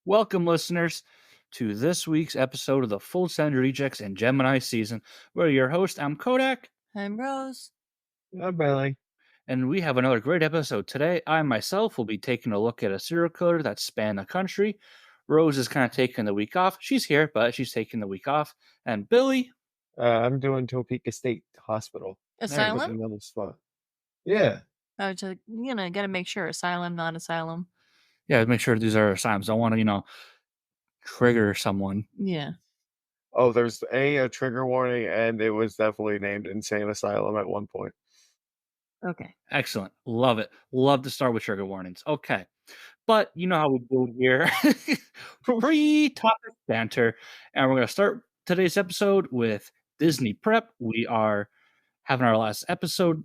Welcome, listeners, to this week's episode of the Full Send Rejects and Gemini season. We're your host. I'm Kodak, I'm Rose. Oh, Bailey. and we have another great episode today. I myself will be taking a look at a serial killer that spanned the country. Rose is kind of taking the week off. She's here, but she's taking the week off. And Billy, I'm doing Topeka State Hospital. Asylum? Another spot. Yeah. I was just, gotta make sure. Asylum, not asylum. yeah, make sure these are asylums. I want to, trigger someone. Yeah. Oh, there's a trigger warning, and it was definitely named Insane Asylum at one point. Okay. Excellent. Love it. Love to start with trigger warnings. Okay. But you know how we do it here. Free topic banter. And we're going to start today's episode with Disney prep. We are having our last episode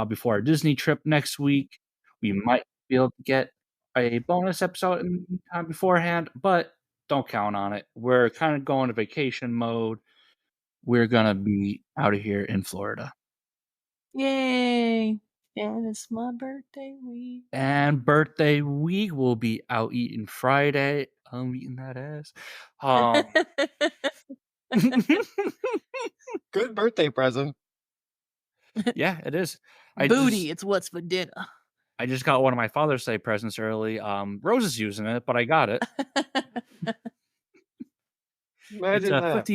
before our Disney trip next week. We might be able to get a bonus episode in time beforehand, but don't count on it. We're kind of going to vacation mode. We're going to be out of here in Florida. Yay. And it's my birthday week. And birthday week, we'll be out eating Friday. I'm eating that ass. Good birthday present. Yeah, it is. Booty, it's what's for dinner. I just got one of my Father's Day presents early. Rose is using it, but I got it. Imagine that.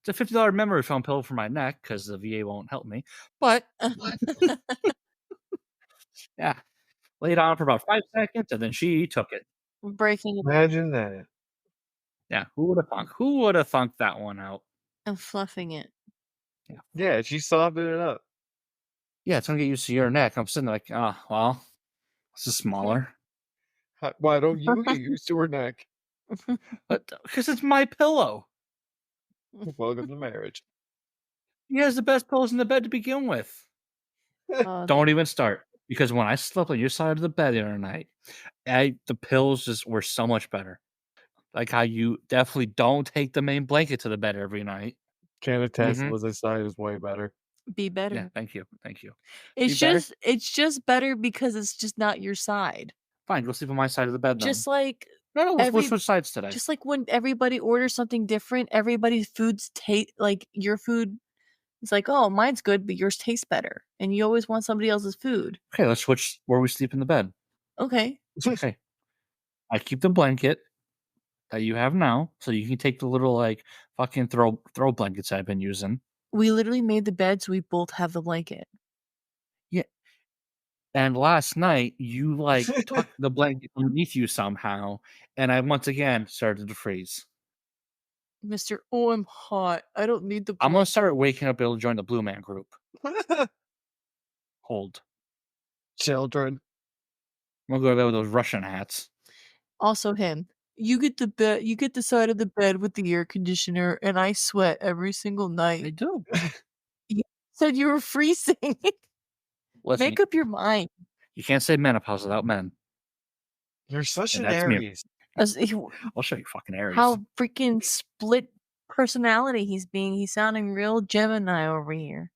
It's a $50 memory foam pillow for my neck because the VA won't help me. But yeah, laid on for about 5 seconds, and then she took it. Breaking it Imagine that. Yeah, who would have thunk? Who would have thunked that one out? and fluffing it. Yeah, she softened it up. Yeah, it's gonna get used to your neck. I'm sitting there like, oh well, this is smaller. Why don't you get used to her neck? But because it's my pillow. Welcome to marriage. He has the best pillows in the bed to begin with. Don't even start. Because when I slept on your side of the bed the other night, the pills just were so much better. Like how you definitely don't take the main blanket to the bed every night. Can attest Liz's side is way better. Be better. Yeah, thank you. Thank you. It's just better because it's just not your side. Fine, go sleep on my side of the bed then. Just like No, we'll switch sides today. Just like when everybody orders something different, everybody's foods taste like your food. It's like, oh, mine's good, but yours tastes better. And you always want somebody else's food. Okay, let's switch where we sleep in the bed. Okay. Okay. I keep the blanket that you have now, so you can take the little like fucking throw blankets I've been using. We literally made the bed so we both have the blanket. Yeah. And last night you like tucked the blanket underneath you somehow, and I once again started to freeze. Mr. Oh, I'm hot. I don't need the blanket. I'm gonna start waking up able to join the Blue Man group. Hold. Children. I'm gonna go to bed with those Russian hats. Also him. You get the bed. You get the side of the bed with the air conditioner, and I sweat every single night. I do. You said you were freezing. Listen, Make up your mind. you can't say menopause without men. You're such And an that's me. Aries. I'll show you fucking Aries. How freaking split personality he's being. He's sounding real Gemini over here.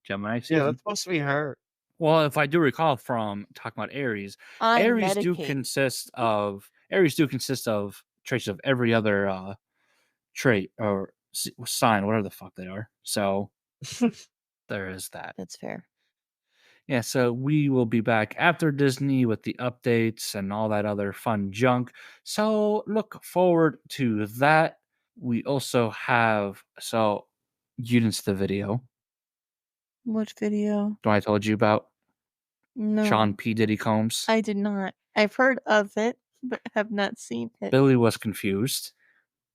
Gemini season. Yeah, that's supposed to be her. Well, if I do recall from talking about Aries, Aries do consist of traits of every other trait or sign, whatever the fuck they are. So there is that. That's fair. Yeah, so we will be back after Disney with the updates and all that other fun junk. So look forward to that. We also have, so you didn't see the video. What video? The one I told you about? No. Sean P. Diddy Combs. I did not. I've heard of it, but have not seen it. Billy was confused.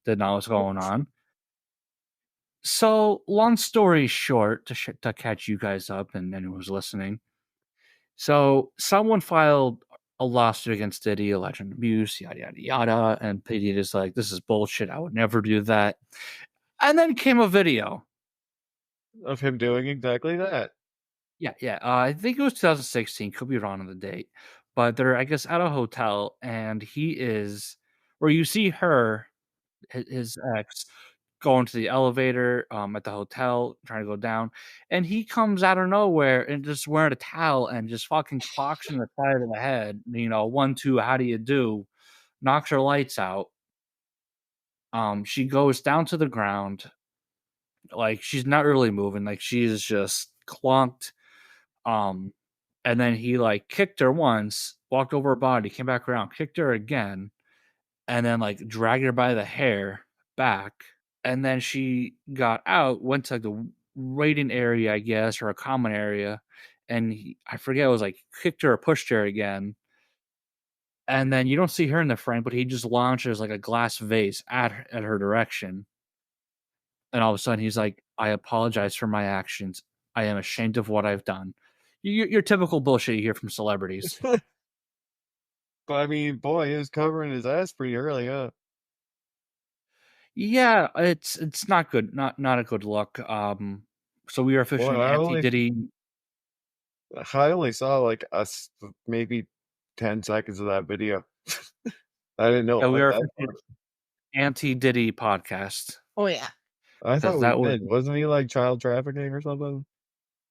Didn't know what's going on. So, long story short, to catch you guys up and anyone who's listening. So, someone filed a lawsuit against Diddy, alleged abuse, yada, yada, yada. And Diddy is like, this is bullshit. I would never do that. And then came a video of him doing exactly that. Yeah. I think it was 2016. Could be wrong on the date. But they're, I guess, at a hotel. And he is, where you see her, his ex, going to the elevator at the hotel, trying to go down, and he comes out of nowhere and just wearing a towel and just fucking clocks in the side of the head. 1, 2, how do you do? knocks her lights out. She goes down to the ground, like she's not really moving, like she is just clunked. Um, and then he like kicked her once, walked over her body, came back around, kicked her again, and then like dragged her by the hair back. And then she got out, went to like the waiting area, I guess, or a common area, and I forget, it was like kicked her or pushed her again. And then you don't see her in the frame, but he just launches like a glass vase at her direction. And all of a sudden, he's like, "I apologize for my actions. I am ashamed of what I've done." Your typical bullshit you hear from celebrities. But I mean, boy, he was covering his ass pretty early, huh? Yeah, it's not good. Not a good look. So we are Boy, officially anti Diddy. I only saw like maybe 10 seconds of that video. I didn't know Yeah, it we went are that officially far. anti Diddy podcast Oh yeah. I thought because we that was. did. Wasn't he like child trafficking or something?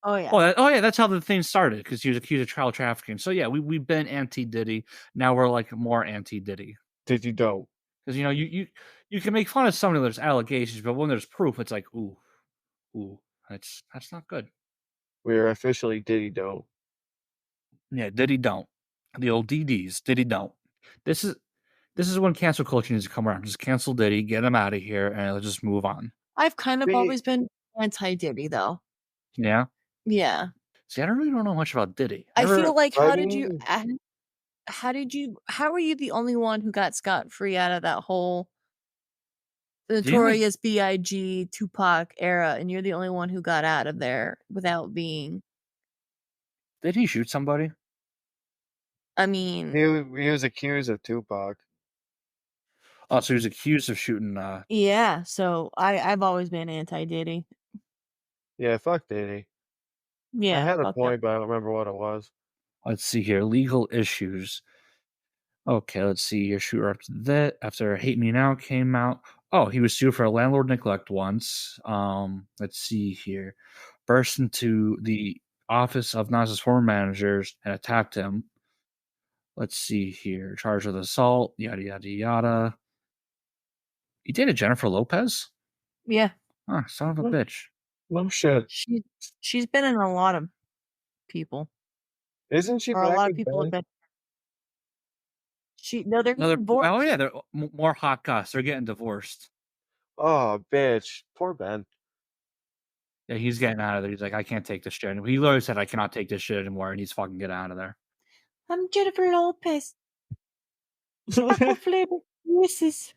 Oh yeah. Oh yeah, that's how the thing started because he was accused of child trafficking. So yeah, we've been anti Diddy. Now we're like more anti Diddy Did you don't? because you can make fun of somebody when there's allegations, but when there's proof, it's like ooh, that's not good. We are officially Diddy don't. Yeah, Diddy don't. The old DDs, Diddy don't. This is this is when cancel culture needs to come around. Just cancel Diddy, get him out of here, and let's just move on. I've kind of See, always been anti-Diddy though. Yeah. Yeah. See, I really don't know much about Diddy. I feel like I mean, how are you the only one who got scot-free out of that whole Do you think Notorious B.I.G. Tupac era, and you're the only one who got out of there without being did he shoot somebody? I mean, he was accused of Tupac. Oh, so he was accused of shooting. yeah, so I've always been anti-Diddy. Yeah, fuck Diddy. I Yeah, had a fuck that. point, but I don't remember what it was. Let's see here. Legal issues. Okay, let's see here. Shooter up to that after Hate Me Now came out. Oh, he was sued for landlord neglect once. Let's see here. Burst into the office of Nas's former managers and attacked him. Let's see here. Charged with assault. Yada yada yada. He dated Jennifer Lopez. Yeah, Huh, son of a No, bitch. no shit. she she's been in a lot of people, Isn't she or a back lot of with people have Ben? been. No, they're getting Oh divorced. yeah, they're more hot goss. They're getting divorced. Oh, bitch. Poor Ben. Yeah, he's getting out of there. He's like, I can't take this shit anymore. He literally said, I cannot take this shit anymore, and he's fucking get out of there. I'm Jennifer Lopez. Apple flavored kisses.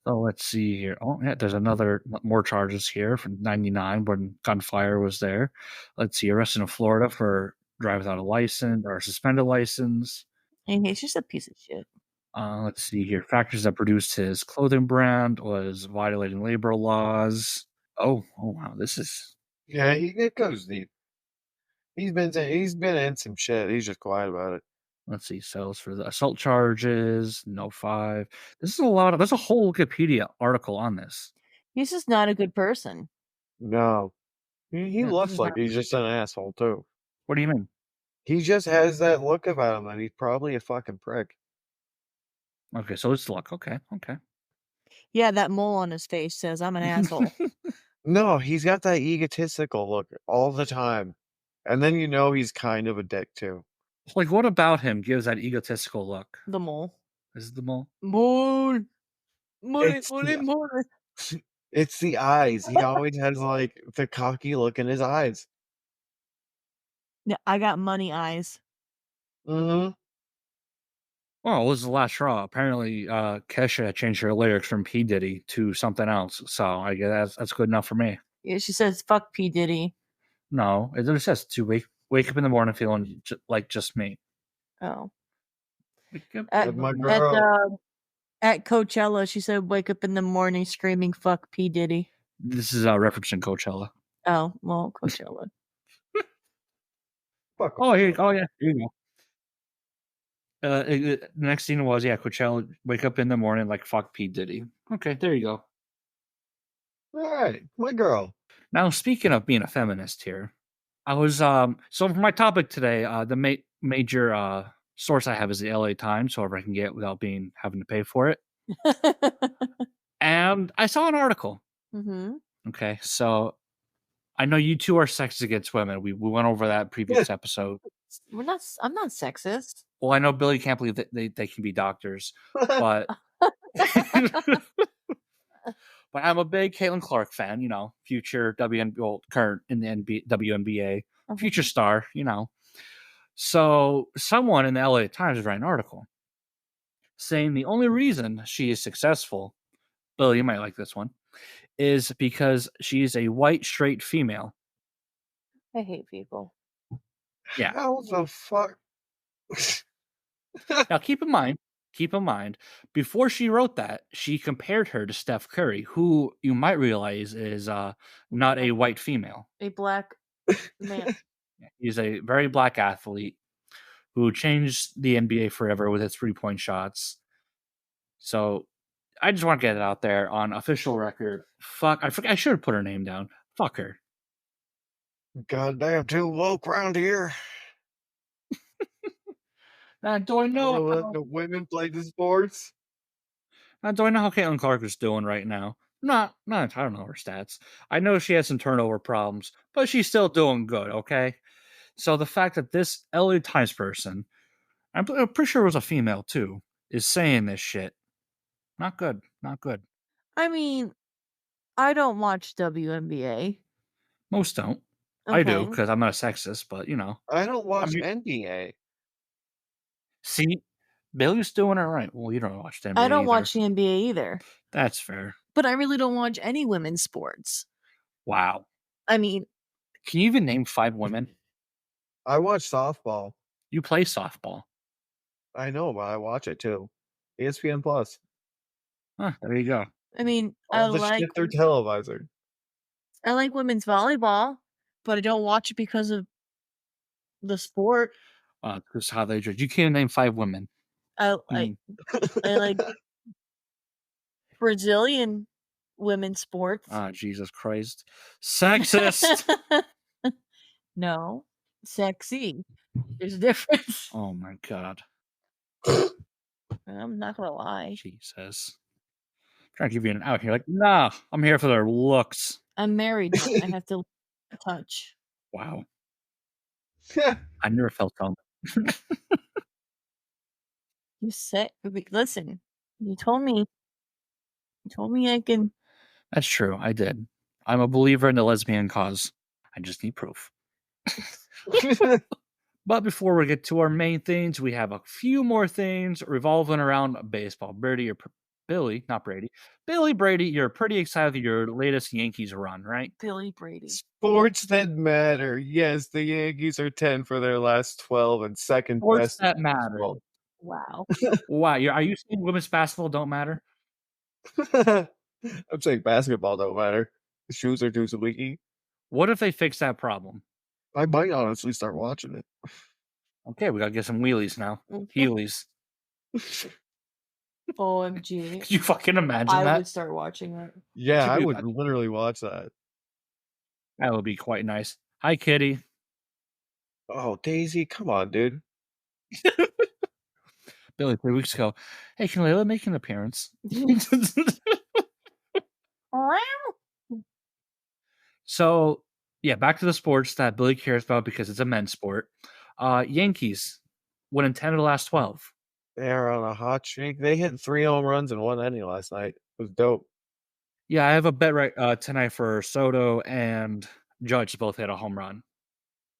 So let's see here. Oh yeah, there's another more charges here from '99 when gunfire was there. Let's see, arrested in Florida for drive without a license or suspended license. And he's just a piece of shit. Let's see here. Factors that produced his clothing brand was violating labor laws. Oh wow, this is. Yeah, it goes deep. He's been in some shit. He's just quiet about it. Let's see, sales for the assault charges, no five. This is a lot of. There's a whole Wikipedia article on this. He's just not a good person. No. He Yeah, this looks is not. like he's just an asshole too. What do you mean? He just has that look about him that he's probably a fucking prick. Okay, so it's luck. Okay. Yeah, that mole on his face says I'm an asshole. No, he's got that egotistical look all the time. And then you know he's kind of a dick too. Like, what about him gives that egotistical look? The mole. Is it the mole? Mole. It's Mole, the mole. it's the eyes. He always has like the cocky look in his eyes. Yeah, I got money eyes. Mm-hmm. Well, it was the last straw. Apparently, Kesha changed her lyrics from P Diddy to something else. So I guess that's good enough for me. Yeah, she says fuck P. Diddy. No, it just says to wake up in the morning feeling like just me. Oh. Wake up At in the My morning. girl. at Coachella, she said wake up in the morning screaming fuck P. Diddy. This is referencing Coachella. Oh, well, Coachella. Fuck Oh, him. oh yeah, here you go. The next scene was Coachella. Wake up in the morning like fuck P Diddy. Okay, there you go. Alright, my girl. Now speaking of being a feminist here, I was so for my topic today, the major Source I have is the LA Times, however I can get it without having to pay for it. And I saw an article. Mm-hmm. Okay, so I know you two are sexist against women. We went over that previous episode. We're not. I'm not sexist. Well, I know Billy can't believe that they can be doctors, but but I'm a big Caitlin Clark fan. You know, future current in the WNBA, future star. You know, so someone in the LA Times is writing an article saying the only reason she is successful, Billy, you might like this one, is because she's a white straight female. I hate people. Yeah. How the fuck? Now keep in mind, before she wrote that, she compared her to Steph Curry, who you might realize is not a white female. A black man. He's a very black athlete who changed the NBA forever with his 3-point shots. So I just want to get it out there on official record. Fuck, I should have put her name down. Fuck her. Goddamn, too woke around here. Now, do I know? Let the women play the sports. Now, do I know how Caitlin Clark is doing right now? Not, I don't know her stats. I know she has some turnover problems, but she's still doing good. Okay, so the fact that this LA Times person, I'm pretty sure it was a female too, is saying this shit, not good, not good. I mean, I don't watch WNBA. Most don't. I do Okay. because I'm not a sexist, but you know, I don't watch mean- NBA. see, Billy's doing it right. Well, you don't watch the NBA. I don't either. watch the NBA either. That's fair. But I really don't watch any women's sports. Wow. I mean, Can you even name 5 women? I watch softball. You play softball. I know, but I watch it too. ESPN Plus. Huh, there you go. I mean, All the shit they're televising. I like women's volleyball, but I don't watch it because of the sport. Because how they judge. You can't name 5 women. I Mm. like Brazilian women's sports. Ah, Jesus Christ. Sexist. No, sexy. There's a difference. Oh my God. I'm not gonna lie. Jesus. Trying to give you an out here. Like, nah, I'm here for their looks. I'm married. I have to touch. Wow. I never felt so. You said, listen. You told me. You told me I can. That's true. I did. I'm a believer in the lesbian cause. I just need proof. But before we get to our main things, we have a few more things revolving around baseball. Billy, not Brady. Billy Brady, you're pretty excited with your latest Yankees run, right? Billy Brady. Sports that matter. Yes, the Yankees are 10 for their last 12 and second Sports best. that matter. baseball. Wow. Wow, are you saying women's basketball don't matter? I'm saying basketball don't matter. The shoes are too leaky. What if they fix that problem? I might honestly start watching it. Okay, we gotta get some wheelies now. Heelys. OMG. Could you fucking imagine I that? would start watching it. Yeah, I Could you would imagine? literally watch that. That would be quite nice. Hi, Kitty. Oh, Daisy, come on, dude. Billy, 3 weeks ago. Hey, can Layla make an appearance? So, yeah, back to the sports that Billy cares about because it's a men's sport. Yankees winning 10 of the last 12. They're on a hot streak. They hit 3 home runs in one inning last night. It was dope. Yeah, I have a bet right tonight for Soto and Judge to both hit a home run.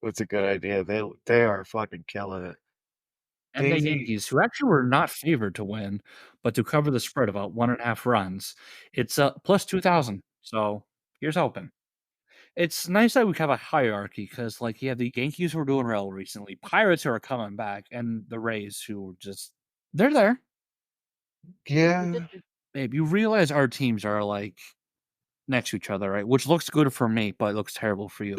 It's a good idea. They are fucking killing it. And the Daisy- Yankees, who actually were not favored to win, but to cover the spread about 1.5 runs, it's plus 2,000. So here's hoping. It's nice that we have a hierarchy because, like, you have the Yankees who are doing well recently, Pirates who are coming back, and the Rays who are just they're there. Yeah. Babe, you realize our teams are like next to each other, right? Which looks good for me, but it looks terrible for you.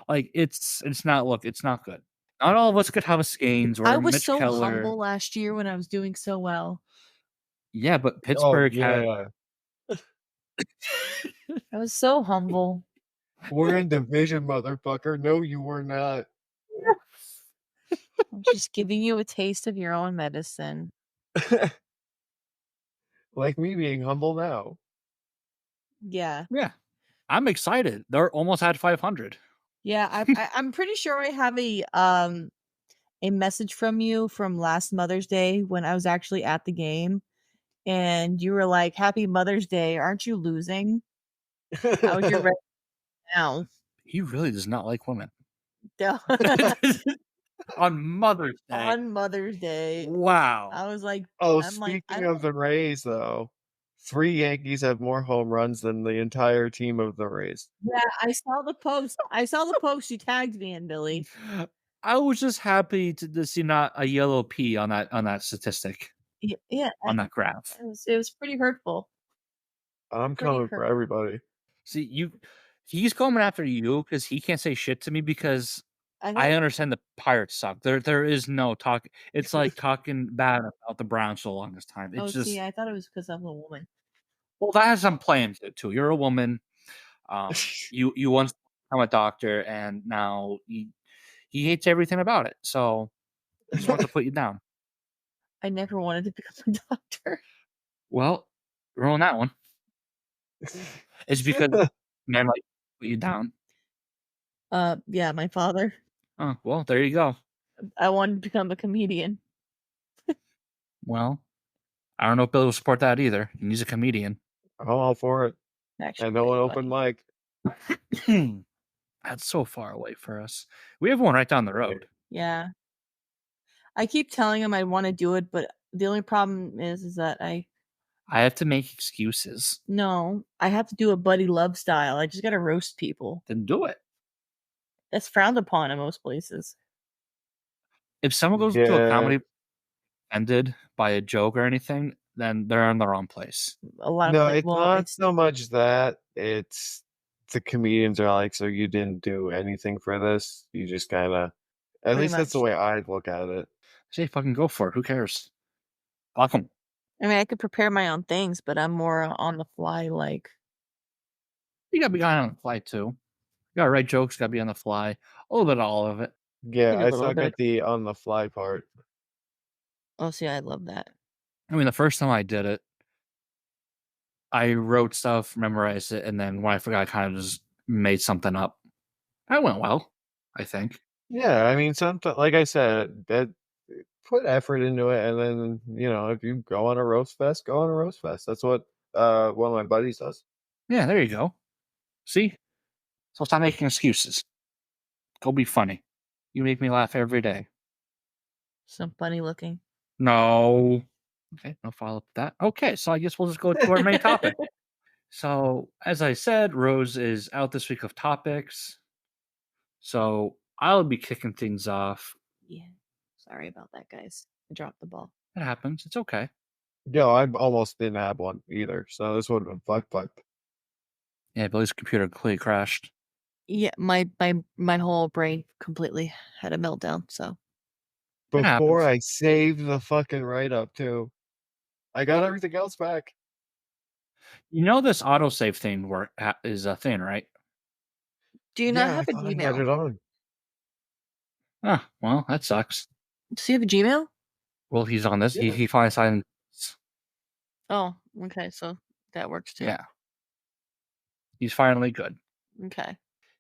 Like it's not good. Not all of us could have a Skeins or I a was Mitch so Keller. humble last year when I was doing so well. Yeah, but Oh, Pittsburgh had yeah. I was so humble. We're in division, motherfucker. No, you were not. I'm just giving you a taste of your own medicine. Like me being humble now. Yeah. Yeah, I'm excited. They're almost at 500. Yeah, I'm pretty sure I have a message from you from last Mother's Day when I was actually at the game, and you were like, "Happy Mother's Day, aren't you losing? How's your rest now?" He really does not like women. Yeah. On Mother's Day. On Mother's Day. Wow. I was like Oh, I'm like, "I speaking of don't." the Rays, though, 3 Yankees have more home runs than the entire team of the Rays. Yeah, I saw the post. I saw the post you tagged me in, Billy. I was just happy to see not a yellow P on that statistic, Yeah, on that graph. it was pretty hurtful. I'm Pretty coming for hurtful. everybody. See, he's coming after you because he can't say shit to me because I I thought understand the Pirates suck. There is no talk. It's like talking bad about the Browns for the longest time. oh, It's see, just I thought it was because I'm a woman. well, that has some play into it too. You're a woman. You once become a doctor, and now he hates everything about it. So he just wants to put you down. I never wanted to become a doctor. Well, ruin that one. It's because men like put you down. Yeah, my father. Oh, well, there you go. I wanted to become a comedian. Well, I don't know if Billy will support that either. He's a comedian. I'm all for it. Actually, And no an pretty open funny. mic. That's so far away for us. We have one right down the road. Yeah. I keep telling him I wanna do it, but the only problem is that I have to make excuses. no, I have to do a buddy love style. I just gotta roast people. Then do it. That's frowned upon in most places. If someone goes to a Yeah. comedy ended by a joke or anything, then they're in the wrong place. A lot of No, it's well, not it's so much that, it's the comedians are like, "So you didn't do anything for this? You just kinda" at pretty least that's the much. way I'd look at it. Say fucking go for it. Who cares? Fuck 'em. I mean, I could prepare my own things, but I'm more on the fly, like You gotta be on the fly too. You gotta write jokes, gotta be on the fly. A little bit of all of it. Yeah, maybe a I little suck bit. at the on the fly part. Oh, see, I love that. I mean, the first time I did it, I wrote stuff, memorized it, and then when I forgot, I kind of just made something up. That went well, I think. Yeah, I mean, someti like I said, that put effort into it, and then, if you go on a roast fest, go on a roast fest. That's what, one of my buddies does. Yeah, there you go. See? So stop making excuses. Go be funny. You make me laugh every day. Some funny looking. No. Okay, no follow up to that. Okay, so I guess we'll just go to our main topic. So, as I said, Rose is out this week of topics. So I'll be kicking things off. Yeah. Sorry about that, guys. I dropped the ball. It happens. It's okay. Yo, I almost didn't have one either, so this would've been fucked. Yeah, Billy's computer completely crashed. Yeah, my whole brain completely had a meltdown, so It Before happens. I saved the fucking write-up too. I got everything else back. You know this autosave thing is a thing, right? do you not Yeah, I have a thought I had Gmail? it on. Ah, well, that sucks. Does he have a Gmail? Well, he's on this. Yeah. He finally signed. Oh, okay, so that works too. Yeah, he's finally good. Okay.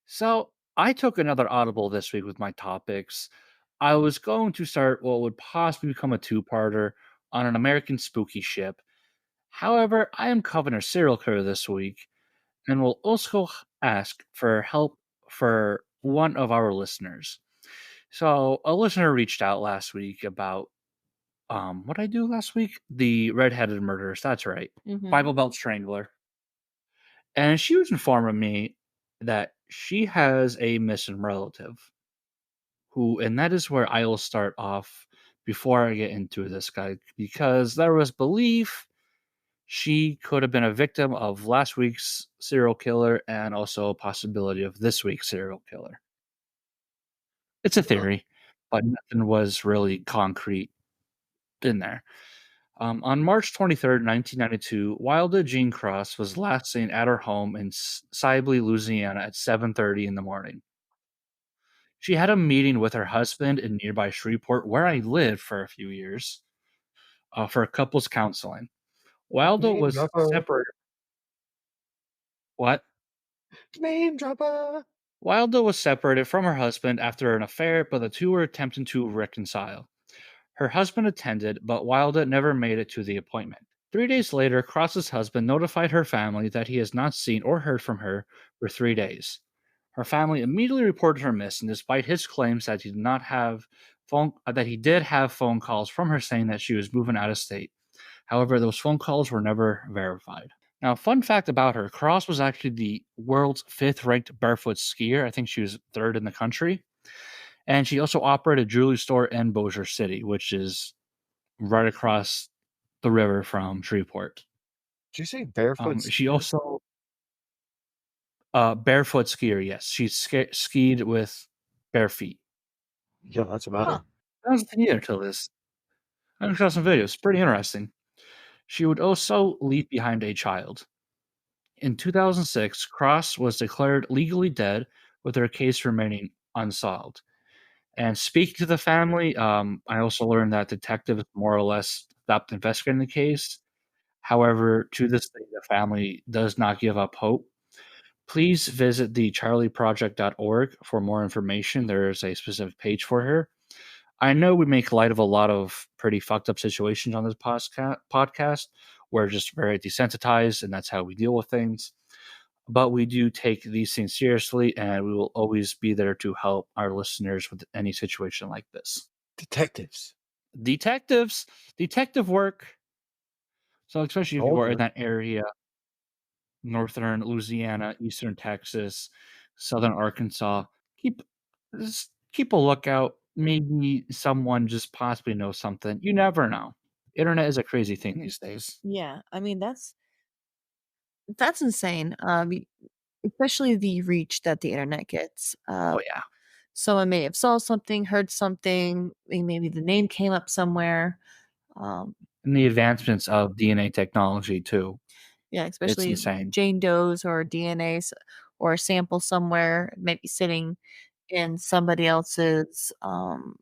So I took another audible this week with my topics. I was going to start what would possibly become a two-parter on an American spooky ship. However, I am covering a serial killer this week, and will also ask for help for one of our listeners. So a listener reached out last week about what I do last week? The redheaded murderers, that's right. Mhm. Bible Belt Strangler. And she was informing me that she has a missing relative who, and that is where I will start off before I get into this guy, because there was belief she could have been a victim of last week's serial killer and also a possibility of this week's serial killer. It's a Huh. theory, but nothing was really concrete in there. On March 23rd, 1992, Wilda Jean Cross was last seen at her home in Sibley, Louisiana at 7:30 in the morning. She had a meeting with her husband in nearby Shreveport, where I lived for a few years, for couples counseling. Wilder Name was dropper. separated. What? Name dropper. Wilder was separated from her husband after an affair, but the two were attempting to reconcile. Her husband attended, but Wilder never made it to the appointment. 3 days later, Cross's husband notified her family that he has not seen or heard from her for 3 days. Her family immediately reported her missing, despite his claims that he did have phone calls from her saying that she was moving out of state. However, those phone calls were never verified. Now, fun fact about her: Cross was actually the world's fifth-ranked barefoot skier. I think she was third in the country, and she also operated a jewelry store in Bossier City, which is right across the river from Shreveport. Did you say barefoot She skier? also barefoot skier. Yes, she skied with bare feet. Yeah, that's about Huh. it. I was thinking until this. I saw some videos. Pretty interesting. She would also leave behind a child. In 2006, Cross was declared legally dead, with her case remaining unsolved. And speaking to the family, I also learned that detectives more or less stopped investigating the case. However, to this day, the family does not give up hope. Please visit the charlieproject.org for more information. There is a specific page for her. I know we make light of a lot of pretty fucked up situations on this podcast. We're just very desensitized, and that's how we deal with things. But we do take these things seriously, and we will always be there to help our listeners with any situation like this. Detectives. Detectives, detective work. So, especially if you Told are in you. that area, northern Louisiana, eastern Texas, southern Arkansas, keep just keep a lookout. Maybe someone just possibly knows something. You never know. Internet is a crazy thing these days. Yeah, I mean that's insane. Especially the reach that the internet gets. Oh yeah, Someone may have saw something, heard something, maybe the name came up somewhere. Um, and the advancements of DNA technology too. yeah, It's especially insane. Jane Doe's or DNA's or a sample somewhere, maybe sitting in somebody else's, crime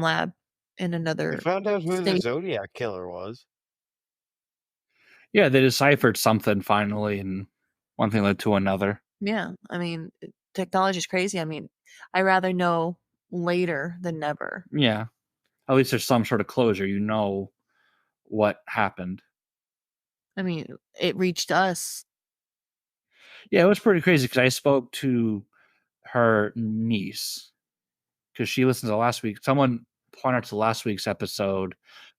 lab in They another found out who the state. Zodiac killer was. Yeah, they deciphered something finally, and one thing led to another. Yeah, I mean, technology is crazy. I mean, I rather know later than never. Yeah, at least there's some sort of closure. You know what happened. I mean, it reached us. Yeah, it was pretty crazy because I spoke to her niece because she listened to last week. Someone pointed to last week's episode,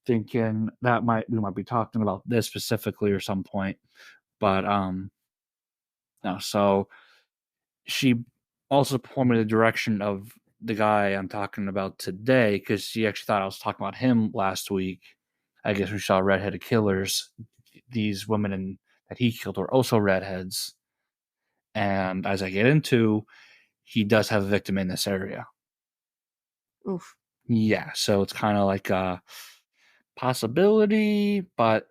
thinking that we might be talking about this specifically or some point. But no. So she also pointed me in the direction of the guy I'm talking about today because she actually thought I was talking about him last week. I guess we saw redheaded killers. These that he killed were also redheads. And as I get into, he does have a victim in this area. Oof. Yeah, so it's kind of like a possibility, but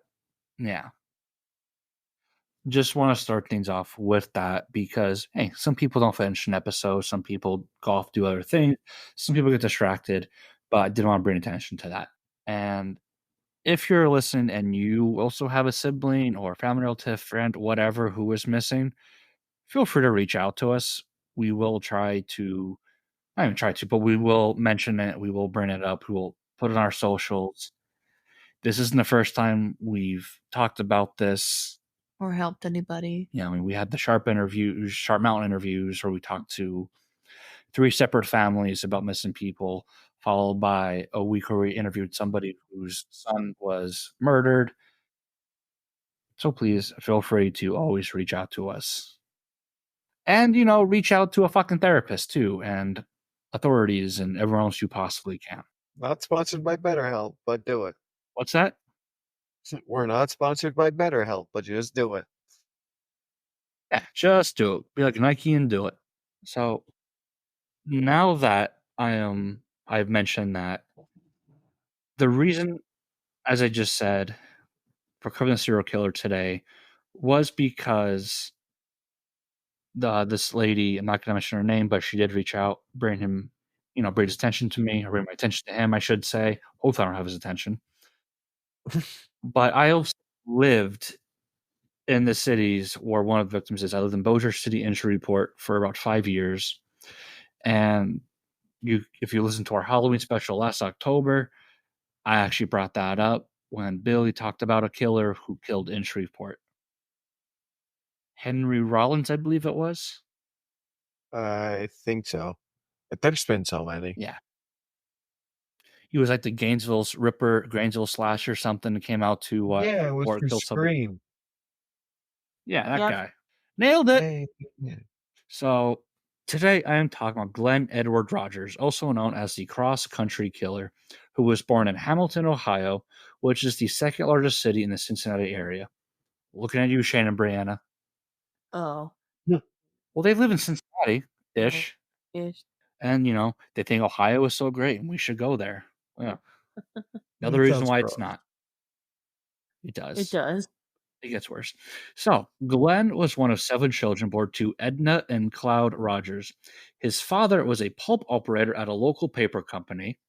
yeah. Just want to start things off with that because, hey, some people don't finish an episode. Some people go off, do other things. Some people get distracted, but I didn't want to bring attention to that. And if you're listening and you also have a sibling or family relative, friend, whatever, who is missing, feel free to reach out to us. We will try to, not even try to, but we will mention it. We will bring it up. We will put it on our socials. This isn't the first time we've talked about this. Or helped anybody. I mean, we had the Sharp Mountain interviews, where we talked to 3 separate families about missing people, followed by a week where we interviewed somebody whose son was murdered. So please feel free to always reach out to us. And, reach out to a fucking therapist too, and authorities and everyone else you possibly can. Not sponsored by BetterHelp, but do it. What's that? We're not sponsored by BetterHelp, but just do it. Yeah, just do it. Be like Nike and do it. So now that I've mentioned that, the reason, as I just said, for covering the serial killer today was because this lady, I'm not gonna mention her name, but she did reach out, bring him, bring his attention to me, or bring my attention to him, I should say. Hopefully, I don't have his attention. But I also lived in the cities where one of the victims is. I lived in Bossier City and Shreveport for about 5 years, and if you listen to our Halloween special last October, I actually brought that up when Billy talked about a killer who killed in Shreveport. Henry Rollins, I believe it was. I think so. There's been so many. Yeah. He was like the Gainesville's Ripper, Gainesville Slasher, something that came out to Yeah, it was or for kill somebody. Scream. Yeah, that Yep. guy. Nailed it. Hey, yeah. So today I am talking about Glenn Edward Rogers, also known as the Cross Country Killer, who was born in Hamilton, Ohio, which is the second largest city in the Cincinnati area. Looking at you, Shane and Brianna. Oh. Well, they live in Cincinnati ish, Ish. and they think Ohio is so great and we should go there. Yeah. Another That reason sounds why it's gross. not. It It does. does. It gets worse. So, Glenn was one of 7 children born to Edna and Cloud Rogers. His father was a pulp operator at a local paper company,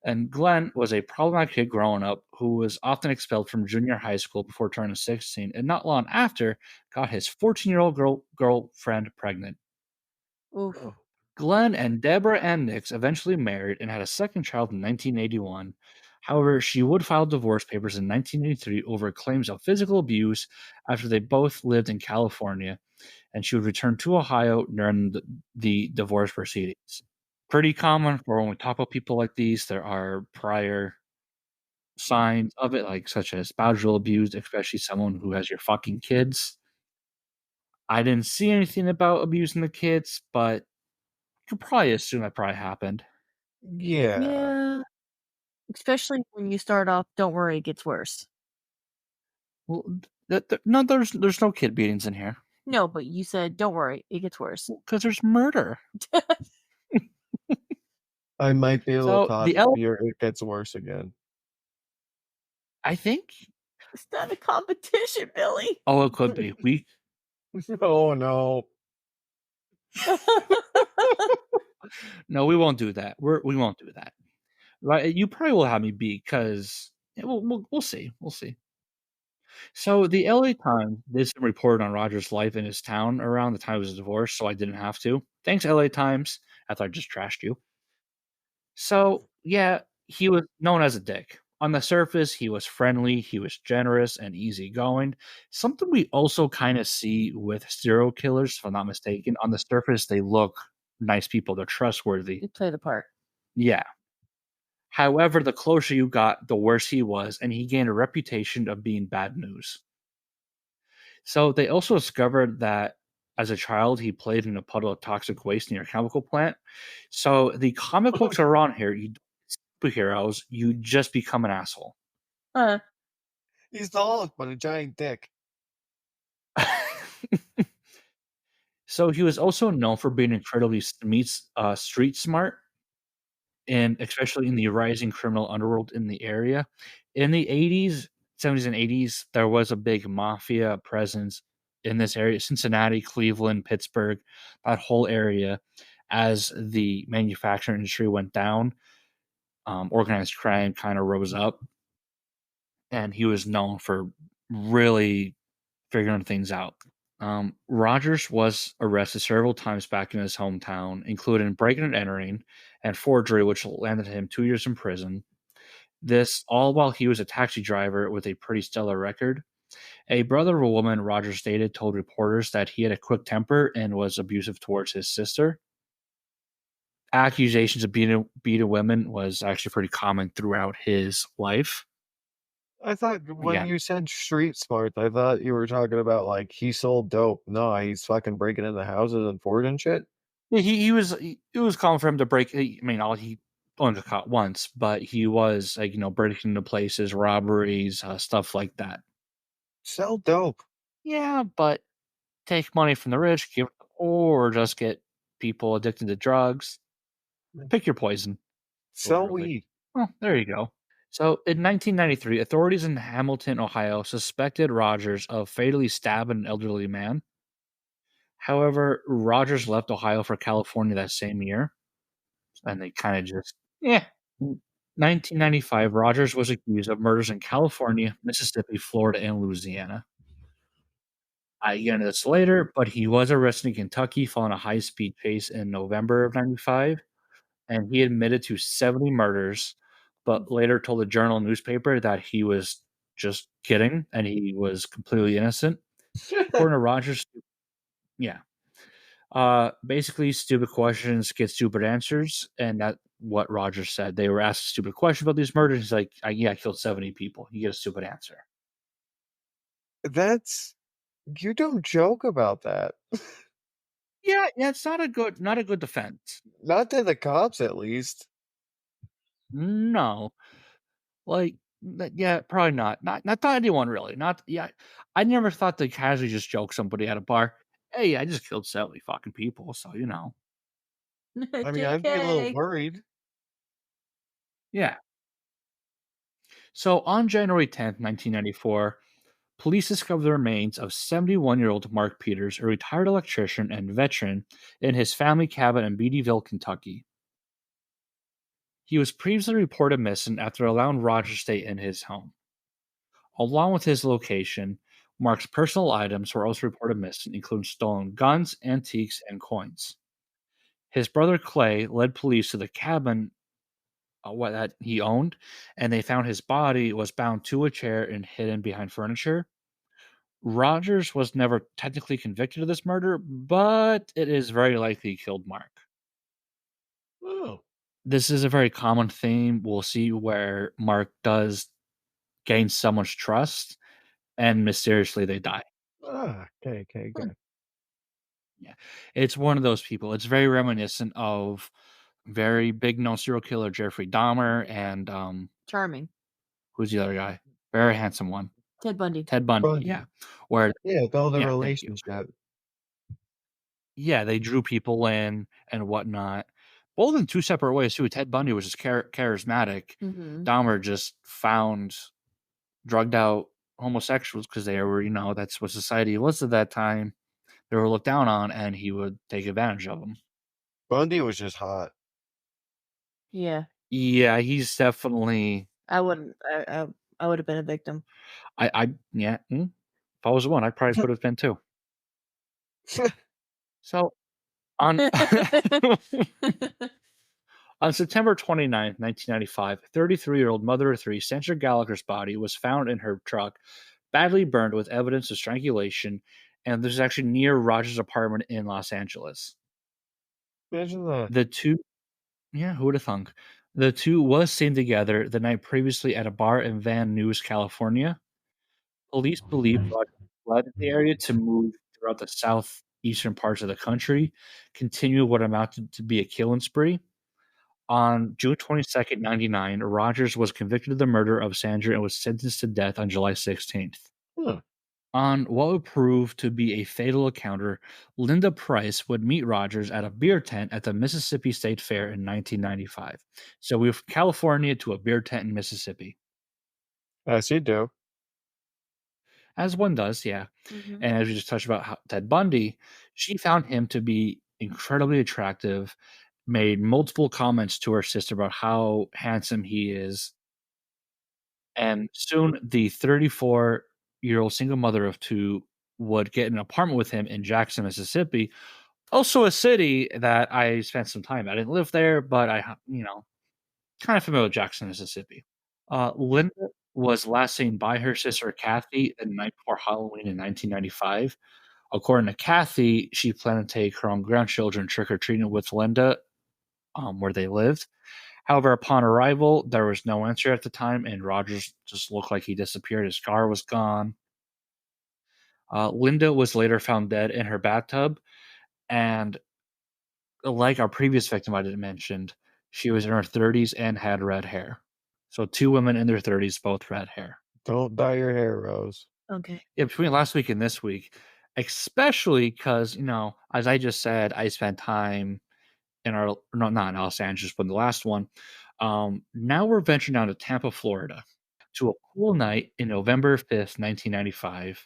and Glenn was a problematic kid growing up who was often expelled from junior high school before turning 16, and not long after got his 14-year-old girlfriend pregnant. Oof. Oh, Glenn and Deborah Ann Nix eventually married and had a second child in 1981. However, she would file divorce papers in 1983 over claims of physical abuse after they both lived in California, and she would return to Ohio during the divorce proceedings. Pretty common for when we talk about people like these. There are prior signs of it, like such as spousal abuse, especially someone who has your fucking kids. I didn't see anything about abusing the kids, but you could probably assume that probably happened. yeah. Yeah. Especially when you start off, don't worry, it gets worse. Well, no, there's no kid beatings in here No, but you said, don't worry, it gets worse. because there's murder. I might be able to So talk here. It gets worse again. I think. It's not a competition, Billy. Oh, it could be. Oh no. No, we won't do that. We won't do that. Right? You probably will have me beat because we'll see. We'll see. So the LA Times did some report on Roger's life in his town around the time of his divorce, so I didn't have to. Thanks, LA Times. I thought I just trashed you. So, yeah, he was known as a dick. On the surface, he was friendly, he was generous and easygoing. Something we also kind of see with serial killers, if I'm not mistaken. On the surface, they look nice people, they're trustworthy. You play the part. Yeah. However, the closer you got, the worse he was, and he gained a reputation of being bad news. So they also discovered that as a child, he played in a puddle of toxic waste near a chemical plant. So the comic books are on here. You superheroes, you just become an asshole. Uh, He's the Hulk, but a giant dick. So he was also known for being incredibly street smart, and especially in the rising criminal underworld in the area. In the 80s, 70s, and 80s, there was a big mafia presence in this area, Cincinnati, Cleveland, Pittsburgh, that whole area. As the manufacturing industry went down, organized crime kind of rose up, and he was known for really figuring things out. Rogers was arrested several times back in his hometown, including breaking and entering and forgery, which landed him 2 years in prison. This all while he was a taxi driver with a pretty stellar record. A brother of a woman Rogers dated told reporters that he had a quick temper and was abusive towards his sister. Accusations of beating women was actually pretty common throughout his life. I thought when Again, you said street smart, I thought you were talking about like he sold dope. No, he's fucking breaking into houses and forging shit. yeah, it was common for him to break. I mean, all he only got caught once, but he was like breaking into places, robberies, stuff like that. Sell dope. Yeah, but take money from the rich, give it to the poor, or just get people addicted to drugs. Pick your poison. Sell Literally. weed. Well, there you go. So in 1993, authorities in Hamilton, Ohio, suspected Rogers of fatally stabbing an elderly man. However, Rogers left Ohio for California that same year, and they kind of just, yeah. In 1995, Rogers was accused of murders in California, Mississippi, Florida, and Louisiana. I get into this later, but he was arrested in Kentucky following a high-speed chase in November of '95, and he admitted to 70 murders, but later told the Journal newspaper that he was just kidding and he was completely innocent. According to Rogers, yeah. Basically, stupid questions get stupid answers, and that's what Rogers said. They were asked a stupid question about these murders. He's like, "Yeah, I killed 70 people." You get a stupid answer. That's you don't joke about that. Yeah, yeah, it's not a good defense. Not to the cops, at least. No, like, yeah, probably not. Not to anyone really. Not yeah. I never thought to casually just joke somebody at a bar. Hey, I just killed 70 fucking people, so you know. I mean, I'd be a little JK. worried. Yeah. So on January 10th, 1994, police discovered the remains of 71-year-old Mark Peters, a retired electrician and veteran, in his family cabin in Beattyville, Kentucky. He was previously reported missing after allowing Rogers to stay in his home. Along with his location, Mark's personal items were also reported missing, including stolen guns, antiques, and coins. His brother Clay led police to the cabin what that he owned, and they found his body was bound to a chair and hidden behind furniture. Rogers was never technically convicted of this murder, but it is very likely he killed Mark. Oh. This is a very common theme we'll see where Mark does gain someone's trust and mysteriously they die. Okay, okay, Hmm, good. Yeah. It's one of those people. It's very reminiscent of very big known serial killer Jeffrey Dahmer and charming. who's the other guy? Very handsome one. Ted Bundy. Ted Bundy, yeah. Bundy. Where Yeah, build a yeah, thank you. relationship. Yeah, they drew people in and whatnot. Both in two separate ways too. Ted Bundy was just charismatic. Mhm. Dahmer just found drugged out homosexuals because they were, that's what society was at that time. They were looked down on, and he would take advantage of them. Bundy was just hot. Yeah. Yeah, he's definitely. I wouldn't I would have been a victim. Yeah. If I was one, I probably would have been too. So on on September 29th, 1995, 33-year-old mother of three, Sandra Gallagher's body was found in her truck, badly burned with evidence of strangulation, and this is actually near Rogers' apartment in Los Angeles. Imagine that. The two, yeah, who would have thunk? The two was seen together the night previously at a bar in Van Nuys, California. Police believe Rogers fled the area to move throughout the southeastern parts of the country, continue what amounted to be a killing spree. On June 22nd, 1999, Rogers was convicted of the murder of Sandra and was sentenced to death on July 16th. Huh. On what would prove to be a fatal encounter, Linda Price would meet Rogers at a beer tent at the Mississippi State Fair in 1995. So we went from California to a beer tent in Mississippi. As you do. As one does, yeah. Mhm. And as we just touched about Ted Bundy, she found him to be incredibly attractive, made multiple comments to her sister about how handsome he is. And soon the 34-year-old single mother of two would get an apartment with him in Jackson, Mississippi, also a city that I spent some time. I didn't live there, but kind of familiar with Jackson, Mississippi. Linda was last seen by her sister Kathy the night before Halloween in 1995. According to Kathy, she planned to take her own grandchildren trick or treating with Linda, where they lived. However, upon arrival, there was no answer at the time, and Rogers just looked like he disappeared. His car was gone. Linda was later found dead in her bathtub, and like our previous victim I didn't mentioned, she was in her 30s and had red hair. So two women in their 30s, both red hair. Don't dye your hair, Rose. Okay. Yeah, between last week and this week, especially because, as I just said, I spent time in no, not in Los Angeles, but in the last one. Now we're venturing down to Tampa, Florida, to a cool night in November 5th, 1995,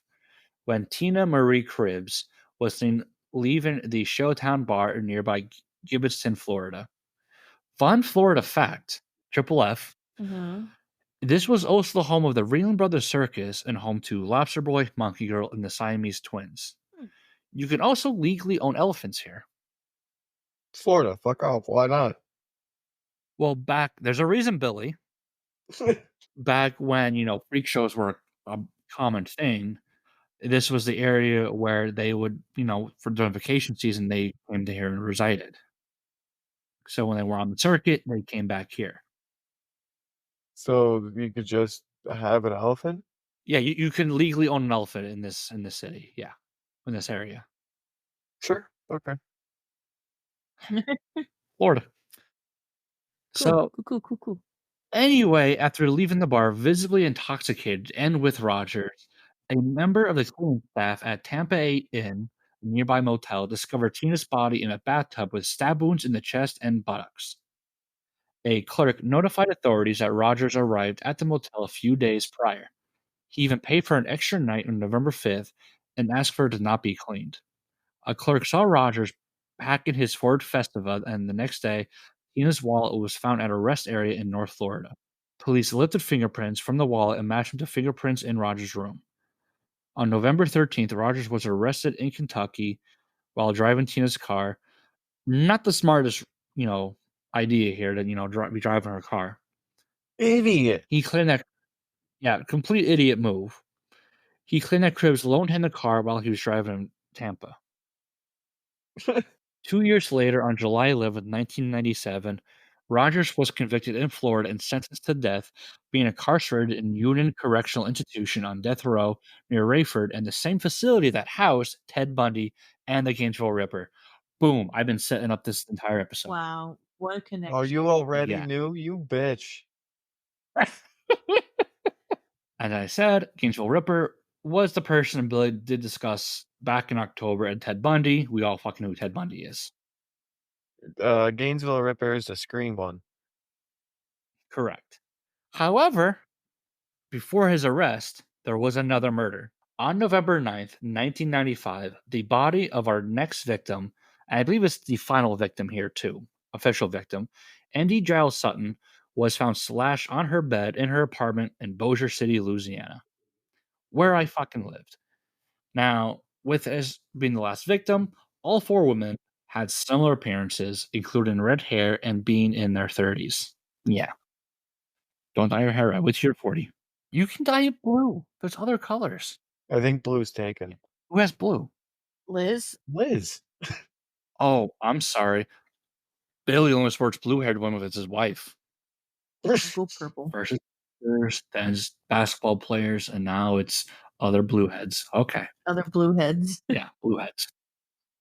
when Tina Marie Cribbs was seen leaving the Showtown bar in nearby Gibbston, Florida. Fun Florida fact, Triple F. Mhm. This was also the home of the Ringling Brothers Circus and home to Lobster Boy, Monkey Girl, and the Siamese Twins. Hmm. You can also legally own elephants here. Florida, fuck off. Why not? Well, there's a reason, Billy. Back when, freak shows were a common thing, this was the area where they would, for during vacation season, they came to here and resided. So when they were on the circuit, they came back here. So you could just have an elephant? Yeah, you can legally own an elephant in this city. Yeah, in this area, Sure. Okay. Florida. Cool. So Cool, cool, cool, cool. anyway, after leaving the bar visibly intoxicated and with Rogers, a member of the cleaning staff at Tampa 8 Inn, a nearby motel, discovered Tina's body in a bathtub with stab wounds in the chest and buttocks. A clerk notified authorities that Rogers arrived at the motel a few days prior. He even paid for an extra night on November 5th and asked for it to not be cleaned. A clerk saw Rogers packing his Ford Festiva, and the next day, Tina's wallet was found at a rest area in North Florida. Police lifted fingerprints from the wallet and matched them to fingerprints in Rogers' room. On November 13th, Rogers was arrested in Kentucky while driving Tina's car. Not the smartest, idea here to, be driving her car. Idiot. He claimed that, yeah, complete idiot move. He claimed that Cribbs loaned him the car while he was driving in Tampa. 2 years later, on July 11th, 1997, Rogers was convicted in Florida and sentenced to death, being incarcerated in Union Correctional Institution on death row near Rayford and the same facility that housed Ted Bundy and the Gainesville Ripper. Boom, I've been setting up this entire episode. Wow. What a Oh, connection. you already Yeah. knew? You bitch. As I said, Gainesville Ripper was the person Billy did discuss back in October, and Ted Bundy, we all fucking know who Ted Bundy is. Gainesville Ripper is the screen one. Correct. However, before his arrest, there was another murder. On November 9th, 1995, the body of our next victim, and I believe it's the final victim here too, official victim, Andy Giles Sutton, was found slashed on her bed in her apartment in Bossier City, Louisiana, where I fucking lived. Now, with as being the last victim, all four women had similar appearances, including red hair and being in their 30s. Yeah. Don't dye your hair red. Wait till you're 40. You can dye it blue. There's other colors. I think blue's taken. Who has blue? Liz? Liz. Oh, I'm sorry. Billy only sports blue-haired women with his wife. Go purple. Versus then it's basketball players, and now it's other blue heads. Okay. Other blue heads. Yeah, blue heads.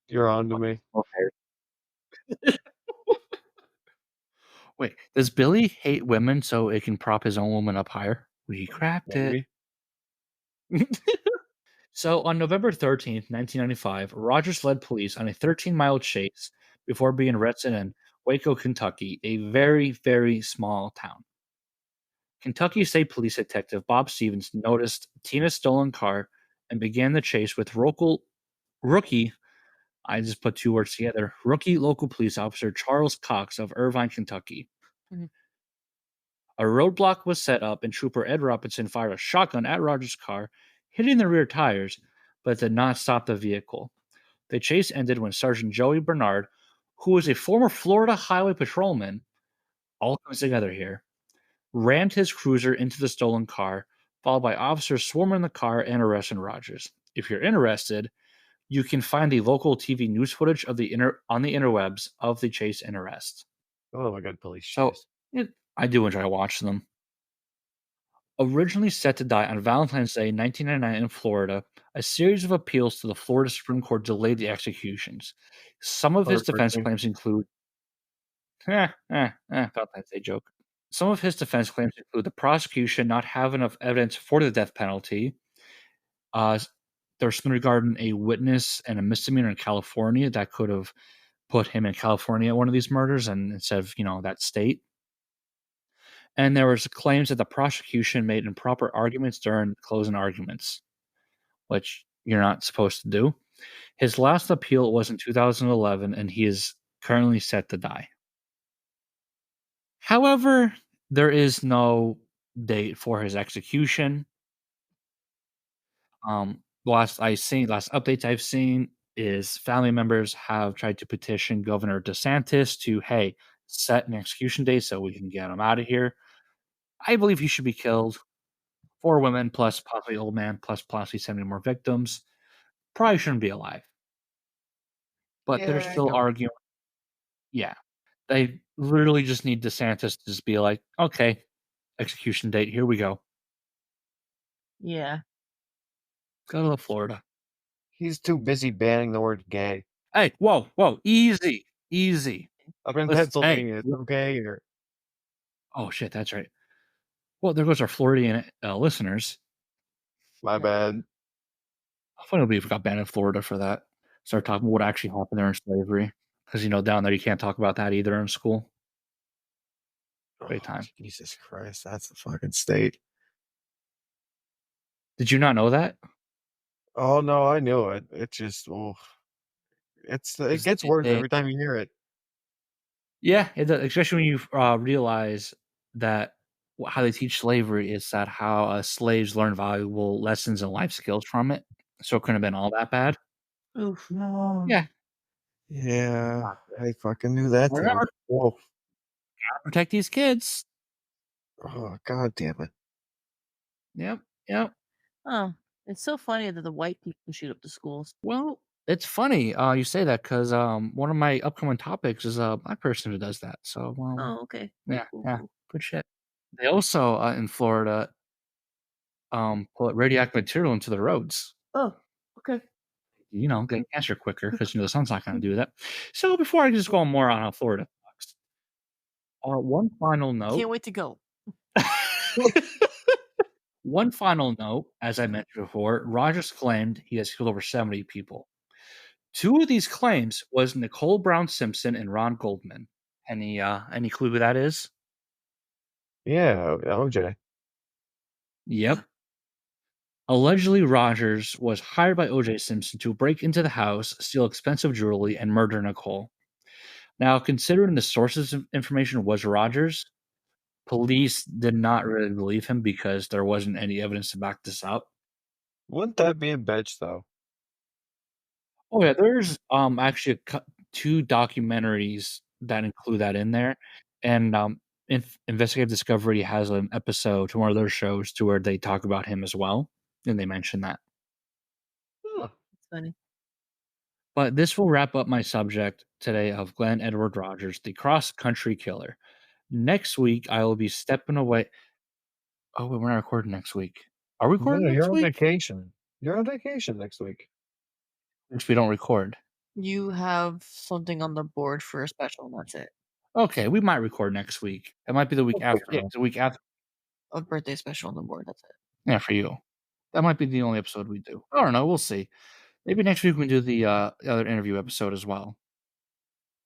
You're on to me. Okay. Wait, does Billy hate women so it can prop his own woman up higher? We cracked Maybe. it. So on November 13th, 1995, Rogers led police on a 13-mile chase before being arrested in Waco, Kentucky, a very, very small town. Kentucky State Police Detective Bob Stevens noticed Tina's stolen car and began the chase with rookie, I just put two words together, rookie local police officer Charles Cox of Irvine, Kentucky. Mhm. A roadblock was set up and Trooper Ed Robinson fired a shotgun at Rogers' car, hitting the rear tires, but did not stop the vehicle. The chase ended when Sergeant Joey Bernard, who was a former Florida highway patrolman, all comes together here, rammed his cruiser into the stolen car, followed by officers swarming the car and arresting Rogers. If you're interested, you can find the local TV news footage of on the interwebs of the chase and arrest. Oh my god, police So chase. I do enjoy watching them. Originally set to die on Valentine's Day 1999 in Florida, a series of appeals to the Florida Supreme Court delayed the executions. Some of his defense Heartbreaking. claims include Valentine's Day joke. Some of his defense claims include the prosecution not having enough evidence for the death penalty. There's something regarding a witness and a misdemeanor in California that could have put him in California at one of these murders and instead of, that state. And there was claims that the prosecution made improper arguments during closing arguments, which you're not supposed to do. His last appeal was in 2011, and he is currently set to die. However, there is no date for his execution. Last updates I've seen is family members have tried to petition Governor DeSantis to, hey, set an execution date so we can get him out of here. I believe he should be killed. 4 women plus possibly old man plus possibly 70 more victims. Probably shouldn't be alive. But they're Yeah, I still know. arguing. Yeah. They literally just need DeSantis to just be like, okay, execution date, here we go. Yeah. Go to Florida. He's too busy banning the word gay. Hey, whoa, whoa, easy, easy. Up in Listen, hey, Pennsylvania, it's okay. Or oh shit, that's right. Well, there goes our Floridian listeners. my Yeah. bad. How funny it would be if we got banned in Florida for that. Start talking about what actually happened there in slavery. Because, down there you can't talk about that either in school. Great Oh, time. Jesus Christ, that's the fucking state. Did you not know that? Oh no, I knew it. It just, it 'Cause gets worse every time you hear it. yeah, it does, especially when you realize that how they teach slavery is that how slaves learn valuable lessons and life skills from it. So it couldn't have been all that bad. Oof. No. Yeah. Yeah, I fucking knew that too. Remember, Whoa. protect these kids. Oh, god damn it. Yep. Yep. Oh, it's so funny that the white people shoot up the schools. Well, it's funny you say that because one of my upcoming topics is a black person who does that. So, Oh, okay. Cool, yeah, cool, yeah, cool. good shit. They also in Florida put radioactive material into the roads. Oh, okay. Getting cancer quicker because the sun's not going to do that. So before I just go on more on how Florida sucks, one final note. Can't wait to go. One final note, as I mentioned before, Rogers claimed he has killed over 70 people. Two of these claims was Nicole Brown Simpson and Ron Goldman. Any clue who that is? Yeah, OJ. Yep. Allegedly, Rogers was hired by O.J. Simpson to break into the house, steal expensive jewelry, and murder Nicole. Now, considering the sources of information was Rogers, police did not really believe him because there wasn't any evidence to back this up. Wouldn't that be a bitch though? Oh yeah, there's actually two documentaries that include that in there, and Investigative Discovery has an episode to one of their shows to where they talk about him as well, and they mention that. Huh. It's funny. But this will wrap up my subject today of Glenn Edward Rogers, the cross-country killer. Next week, I will be stepping away. Oh, wait, we're not recording next week. Are we recording No, next you're on week? vacation. You're on vacation next week. Which we don't record. You have something on the board for a special, and that's it. Okay, we might record next week. It might be the week Okay, after. Yeah, it's the week after. A birthday special on the board, that's it. Yeah, for you. That might be the only episode we do. I don't know. We'll see. Maybe next week we can do the other interview episode as well.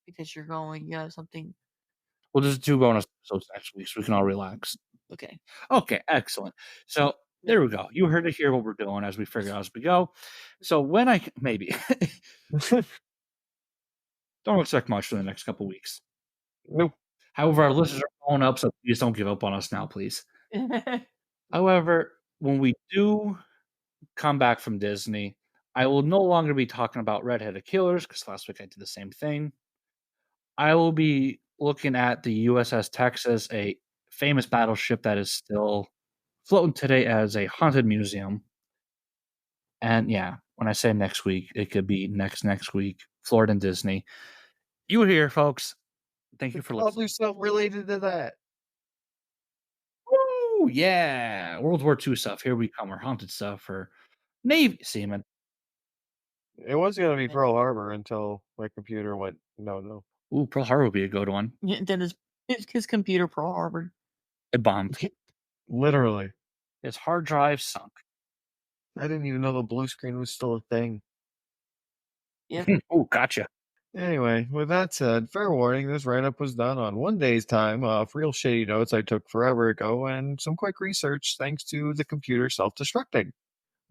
Because you're going, you have something. We'll just do bonus episodes next week so we can all relax. Okay. Okay, excellent. So there we go. You heard it here what we're doing as we figure out as we go. So when maybe don't expect much for the next couple weeks. Nope. However, our listeners are going up, so please don't give up on us now, please. However, when we do come back from Disney, I will no longer be talking about redheaded killers because last week I did the same thing. I will be looking at the USS Texas, a famous battleship that is still floating today as a haunted museum. And yeah, when I say next week, it could be next week, Florida and Disney. You were here, folks. Thank you for I'll listening. do stuff related to that. Woo! Yeah, World War II stuff. Here we come. Our haunted stuff for Navy seamen. It was gonna be Pearl Harbor until my computer went no. Ooh, Pearl Harbor would be a good one. Then his computer Pearl Harbor. It bombed. Literally. His hard drive sunk. I didn't even know the blue screen was still a thing. Yep. Ooh, gotcha. Anyway, with that said, fair warning, this write-up was done on one day's time of real shitty notes I took forever ago and some quick research thanks to the computer self-destructing.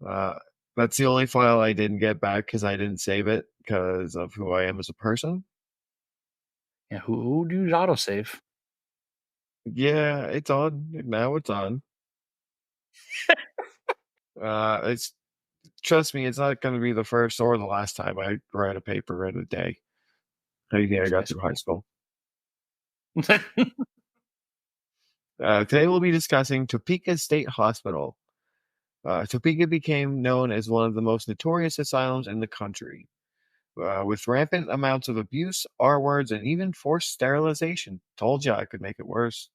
Uh, That's the only file I didn't get back because I didn't save it because of who I am as a person. Yeah, who do you autosave? Yeah, it's on now. It's on. It's trust me, it's not going to be the first or the last time I write a paper in a day. How do you think I It's high got through high school. school? Today we'll be discussing Topeka State Hospital. Topeka became known as one of the most notorious asylums in the country, with rampant amounts of abuse, R words, and even forced sterilization. Told you I could make it worse.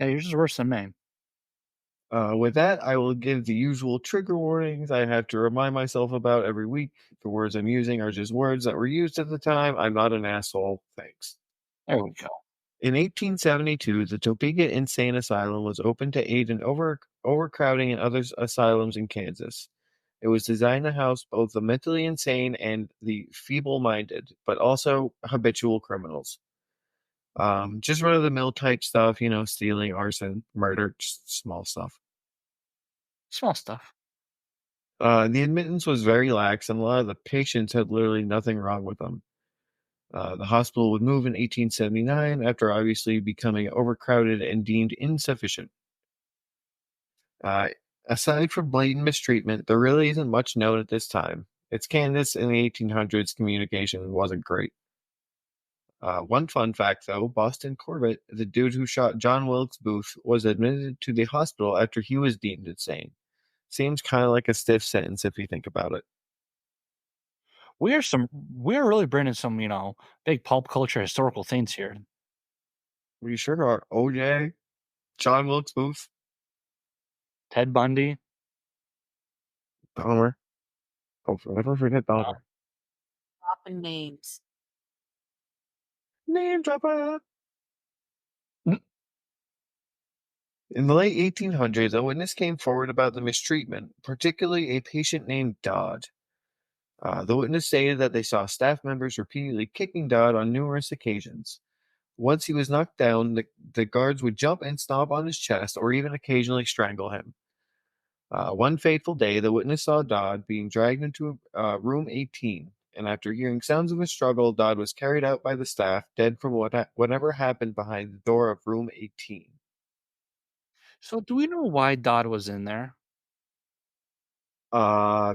Yeah, yours is worse than mine. With that, I will give the usual trigger warnings I have to remind myself about every week. The words I'm using are just words that were used at the time. I'm not an asshole. Thanks. There we go. In 1872, the Topeka Insane Asylum was opened to aid in overcrowding in other asylums in Kansas. It was designed to house both the mentally insane and the feeble-minded, but also habitual criminals. Just run-of-the-mill type stuff, stealing, arson, murder, just small stuff. Small stuff. The admittance was very lax, and a lot of the patients had literally nothing wrong with them. The hospital would move in 1879 after obviously becoming overcrowded and deemed insufficient. Uh, Aside from blatant mistreatment, there really isn't much known at this time. It's Kansas in the 1800s, communication wasn't great. One fun fact, though, Boston Corbett, the dude who shot John Wilkes Booth, was admitted to the hospital after he was deemed insane. Seems kind of like a stiff sentence if you think about it. We're really bringing some, big pulp culture historical things here. We sure are. OJ, John Wilkes Booth, Ted Bundy. Dahmer. Oh, never forget Uh, Dahmer. Dropping names. Name dropper. In the late 1800s, a witness came forward about the mistreatment, particularly a patient named Dodd. The witness stated that they saw staff members repeatedly kicking Dodd on numerous occasions. Once he was knocked down, the guards would jump and stomp on his chest or even occasionally strangle him. One fateful day, the witness saw Dodd being dragged into room 18, and after hearing sounds of a struggle, Dodd was carried out by the staff, dead from whatever happened behind the door of room 18. so do we know why Dodd was in there? Uh,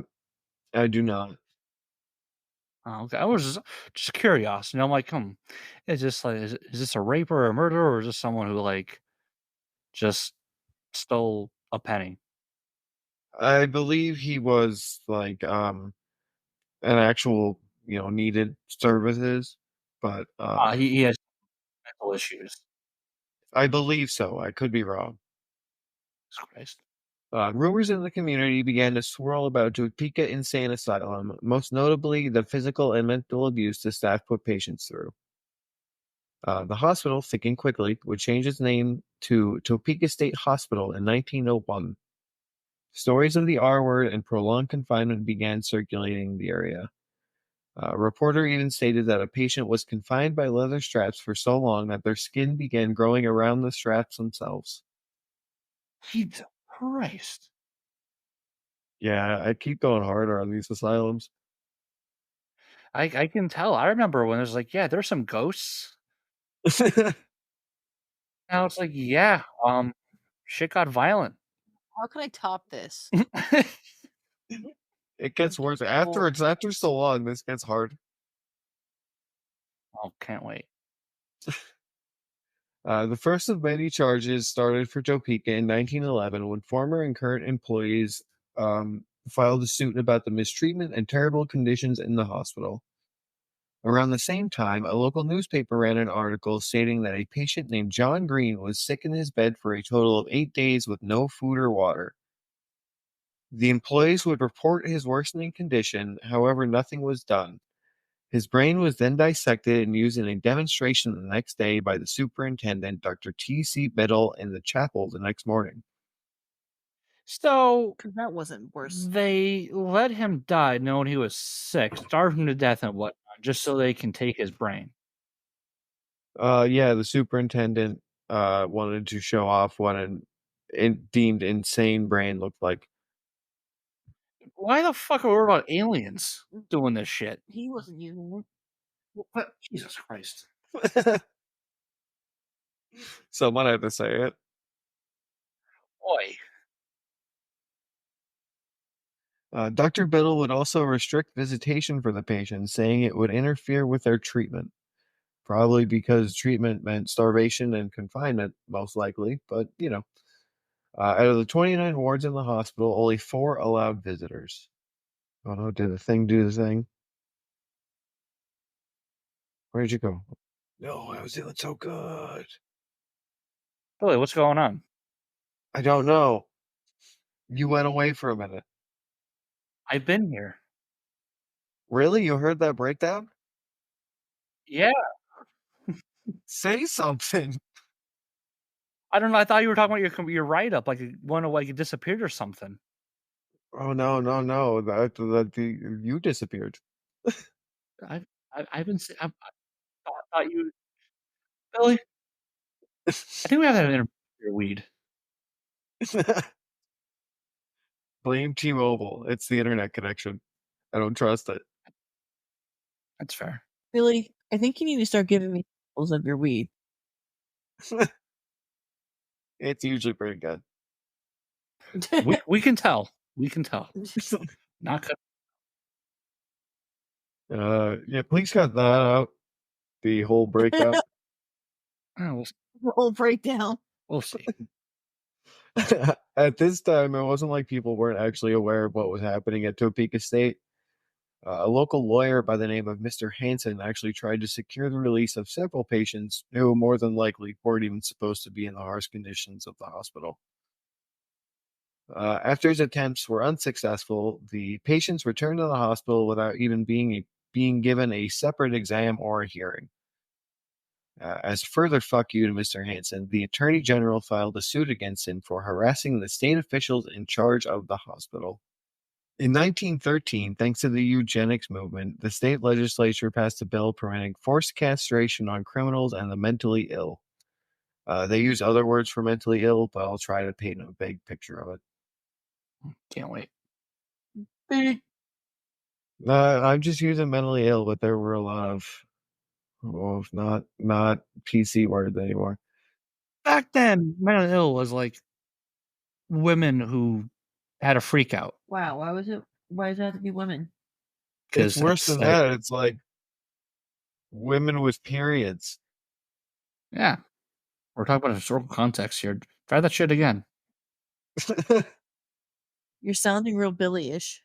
I do not. Oh, okay. I was just curious. I'm like, is this is this a rape or a murder, or is this someone who just stole a penny? I believe he was like an actual, needed services, but He has mental issues. I believe so. I could be wrong. Jesus Christ. Rumors in the community began to swirl about Topeka Insane Asylum, most notably the physical and mental abuse the staff put patients through. The hospital, thinking quickly, would change its name to Topeka State Hospital in 1901. Stories of the R word and prolonged confinement began circulating the area. A reporter even stated that a patient was confined by leather straps for so long that their skin began growing around the straps themselves. Jesus Christ. Yeah, I keep going harder on these asylums. I can tell. I remember when it was like, yeah, there's some ghosts. Now it's like, yeah, shit got violent. How can I top this? It gets worse afterwards. After so long, this gets hard. Oh, can't wait. The first of many charges started for Topeka in 1911 when former and current employees filed a suit about the mistreatment and terrible conditions in the hospital. Around the same time, a local newspaper ran an article stating that a patient named John Green was sick in his bed for a total of 8 days with no food or water. The employees would report his worsening condition, however, nothing was done. His brain was then dissected and used in a demonstration the next day by the superintendent, Dr. T.C. Biddle, in the chapel the next morning. So Because that wasn't worse. they let him die knowing he was sick, starved him to death and whatnot, just so they can take his brain. Yeah, the superintendent wanted to show off what an deemed insane brain looked like. Why the fuck are we worried about aliens doing this shit? He wasn't using it. What? Jesus Christ. Someone had to say it. Boy. Dr. Biddle would also restrict visitation for the patients, saying it would interfere with their treatment. Probably because treatment meant starvation and confinement, most likely. But, out of the 29 wards in the hospital, only 4 allowed visitors. Oh no, did the thing do the thing? Where'd you go? No, I was doing so good. Billy, what's going on? I don't know. You went away for a minute. I've been here. Really? You heard that breakdown? Yeah. Say something. I don't know. I thought you were talking about your write up, like one of like it disappeared or something. Oh no, no, no. You disappeared. I've been. I thought you, Billy. I think we have to have an interview for your weed. Blame T-Mobile. It's the internet connection. I don't trust it. That's fair. Billy, I think you need to start giving me samples of your weed. It's usually pretty good. We can tell. We can tell. Not good. Yeah, please cut that out. The whole breakdown. Oh, Whole breakdown. we'll see. At this time, it wasn't like people weren't actually aware of what was happening at Topeka State. A local lawyer by the name of Mr. Hansen actually tried to secure the release of several patients who more than likely weren't even supposed to be in the harsh conditions of the hospital. After his attempts were unsuccessful, the patients returned to the hospital without even being given a separate exam or a hearing. As further fuck you to Mr. Hansen, the Attorney General filed a suit against him for harassing the state officials in charge of the hospital. In 1913, thanks to the eugenics movement, the state legislature passed a bill permitting forced castration on criminals and the mentally ill. They use other words for mentally ill, but I'll try to paint a vague picture of it. Can't wait. I'm just using mentally ill, but there were a lot of not PC words anymore. Back then, mentally ill was like women who had a freak out. Wow, why was it? Why does it have to be women? It's worse than like, that. It's like women with periods. yeah, we're talking about historical context here. Try that shit again. You're sounding real Billy-ish.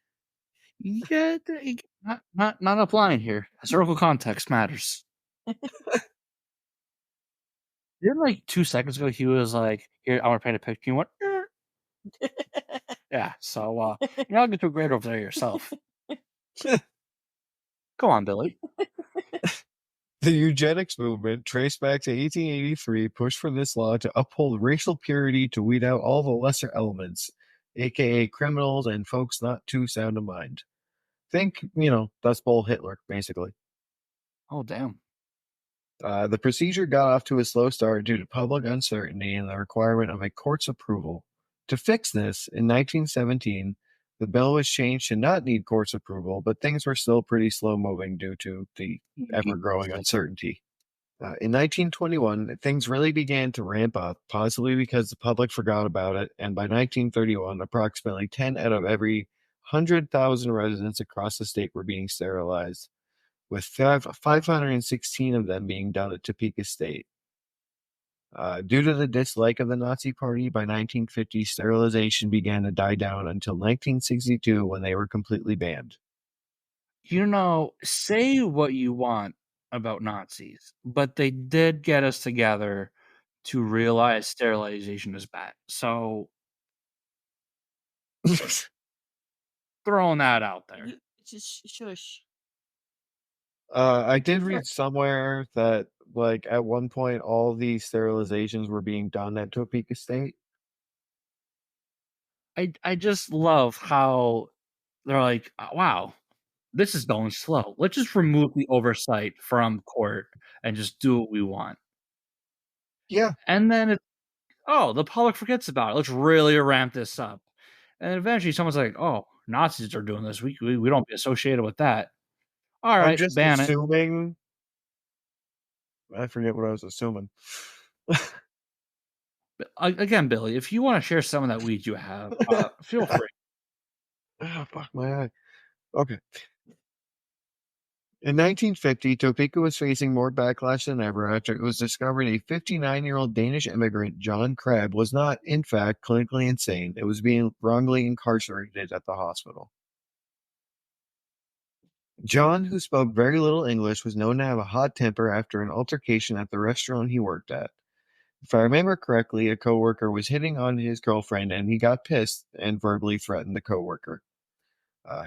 Yeah, not applying here. Historical context matters. Didn't like 2 seconds ago he was like, "Here, I want to paint a picture." You went, yeah. So you're not get too great over there yourself. Go on, Billy. The eugenics movement, traced back to 1883, pushed for this law to uphold racial purity to weed out all the lesser elements, aka criminals and folks not too sound of mind. Think, Dust Bowl Hitler, basically. Oh damn. The procedure got off to a slow start due to public uncertainty and the requirement of a court's approval. To fix this, in 1917, the bill was changed to not need court's approval, but things were still pretty slow moving due to the ever growing uncertainty. In 1921, things really began to ramp up, possibly because the public forgot about it, and by 1931, approximately 10 out of every 100,000 residents across the state were being sterilized, with 516 of them being done at Topeka State. Due to the dislike of the Nazi Party, by 1950, sterilization began to die down until 1962 when they were completely banned. Say what you want about Nazis, but they did get us together to realize sterilization is bad. So throwing that out there. Just shush. I did read somewhere that, like, at one point, all the sterilizations were being done at Topeka State. I just love how they're like, wow, this is going slow. Let's just remove the oversight from court and just do what we want. Yeah. And then the public forgets about it. Let's really ramp this up. And eventually someone's like, oh, Nazis are doing this. We don't be associated with that. All I'm right, just ban it. assuming I forget what I was assuming. Again, Billy, if you want to share some of that weed you have, feel free. Ah, fuck my eye. Okay. In 1950, Topeka was facing more backlash than ever after it was discovered a 59-year-old Danish immigrant, John Krebs, was not, in fact, clinically insane. It was being wrongly incarcerated at the hospital. John, who spoke very little English, was known to have a hot temper after an altercation at the restaurant he worked at. If I remember correctly, a coworker was hitting on his girlfriend and he got pissed and verbally threatened the coworker.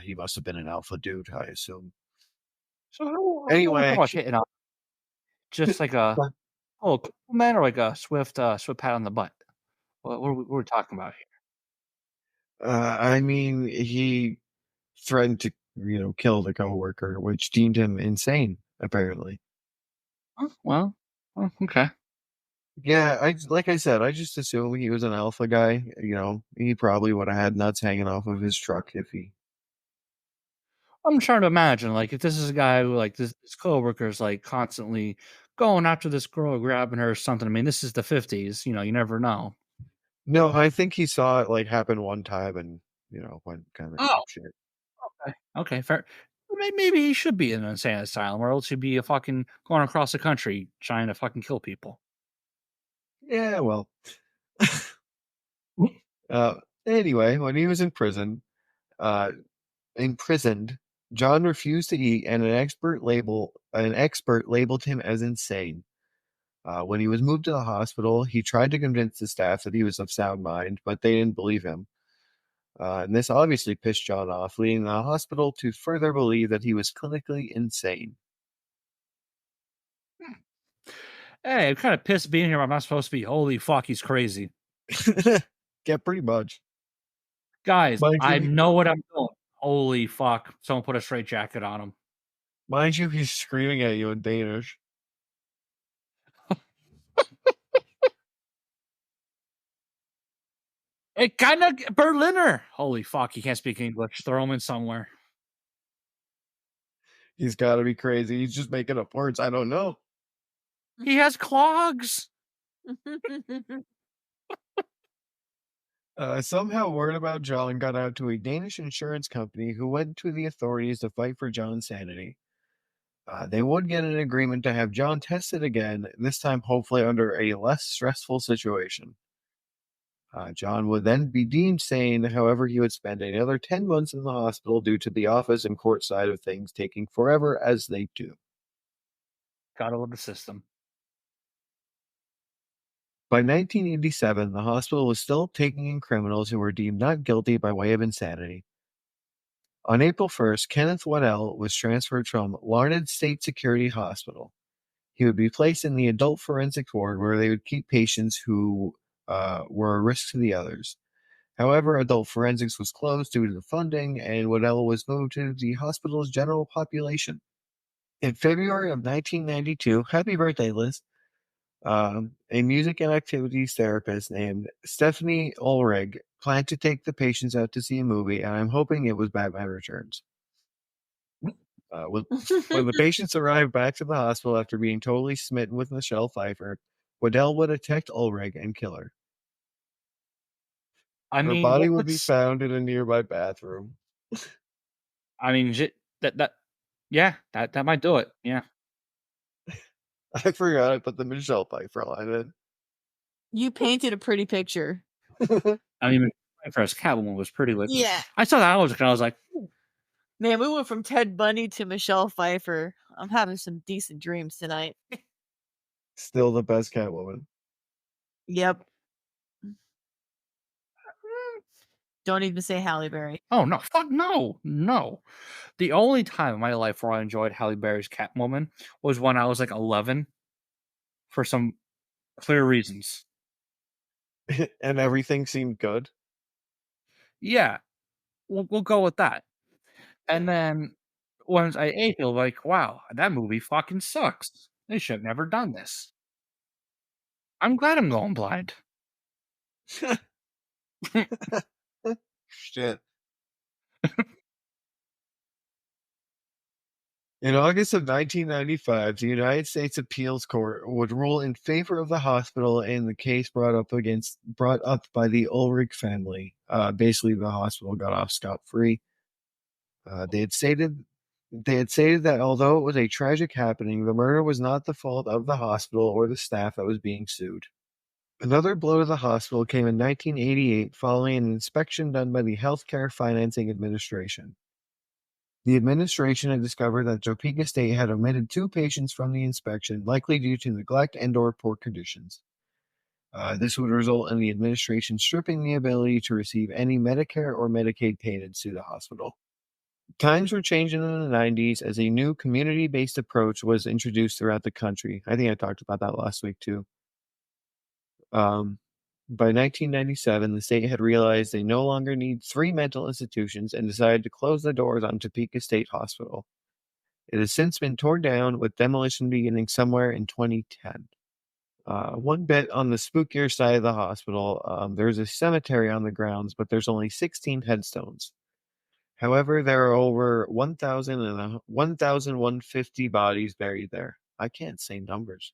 He must have been an alpha dude, I assume. So how we talk Anyway, about hitting on just like a compliment or like a swift pat on the butt? What are we talking about here? I mean, he threatened to, kill the coworker, which deemed him insane, apparently. Oh, well, okay. Yeah, like I said, I just assume he was an alpha guy. He probably would have had nuts hanging off of his truck if he. I'm trying to imagine, like, if this is a guy who, like, this coworker is, like, constantly going after this girl, grabbing her or something. I mean, this is the '50s, you never know. No, I think he saw it like happen one time and went kind of Oh, shit. okay. Okay, fair. Maybe he should be in an insane asylum, or else he'd be a fucking going across the country trying to fucking kill people. Yeah, well. Uh, anyway, when he was uh, imprisoned, John refused to eat, and an expert labeled him as insane. When he was moved to the hospital, he tried to convince the staff that he was of sound mind, but they didn't believe him. And this obviously pissed John off, leading the hospital to further believe that he was clinically insane. Hey, I'm kind of pissed being here. I'm not supposed to be. Holy fuck, he's crazy. Yeah, pretty much. Guys, Mind I you, know what I'm doing. Holy fuck. Someone put a straight jacket on him. he's screaming at you in Danish. It kind of Berliner. Holy fuck, he can't speak English. Throw him in somewhere. He's got to be crazy. He's just making up words. I don't know. He has clogs. Somehow, word about John got out to a Danish insurance company who went to the authorities to fight for John's sanity. They would get an agreement to have John tested again, this time hopefully under a less stressful situation. John would then be deemed sane, however, he would spend another 10 months in the hospital due to the office and court side of things taking forever as they do. Gotta love the system. By 1987, the hospital was still taking in criminals who were deemed not guilty by way of insanity. On April 1st, Kenneth Waddell was transferred from Larned State Security Hospital. He would be placed in the adult forensic ward where they would keep patients who were a risk to the others. However, adult forensics was closed due to the funding, and Waddell was moved to the hospital's general population. In February of 1992, happy birthday, Liz, a music and activities therapist named Stephanie Ulrich planned to take the patients out to see a movie, and I'm hoping it was Batman Returns. When the patients arrived back to the hospital after being totally smitten with Michelle Pfeiffer, Waddell would attack Ulrich and kill her. I Her mean, body would be let's. found in a nearby bathroom. I mean, that. Yeah, that might do it. Yeah. I forgot I put the Michelle Pfeiffer line You painted a pretty picture. in. I mean, my first Catwoman was pretty lit. Yeah. I saw that. I was like, Man, we went from Ted Bundy to Michelle Pfeiffer. I'm having some decent dreams tonight. Still the best Catwoman. Yep. Don't even say Halle Berry. oh no, fuck no, no. The only time in my life where I enjoyed Halle Berry's Catwoman was when I was like 11, for some clear reasons. And everything seemed good. Yeah, we'll go with that. And then once I ate it, like, wow, that movie fucking sucks. They should have never done this. I'm glad I'm going blind. Shit. In August of 1995, the United States Appeals Court would rule in favor of the hospital in the case brought up by the Ulrich family. Basically, the hospital got off scot-free. They had stated that although it was a tragic happening, the murder was not the fault of the hospital or the staff that was being sued. Another blow to the hospital came in 1988 following an inspection done by the Healthcare Financing Administration. The administration had discovered that Topeka State had omitted 2 patients from the inspection, likely due to neglect and/or poor conditions. This would result in the administration stripping the ability to receive any Medicare or Medicaid payments to the hospital. Times were changing in the 90s as a new community-based approach was introduced throughout the country. I think I talked about that last week too. Um, by 1997, the state had realized they no longer need 3 mental institutions and decided to close the doors on Topeka State Hospital. It has since been torn down, with demolition beginning somewhere in 2010. One bit on the spookier side of the hospital, there's a cemetery on the grounds, but there's only 16 headstones. However, there are over 1,150 bodies buried there. I can't say numbers.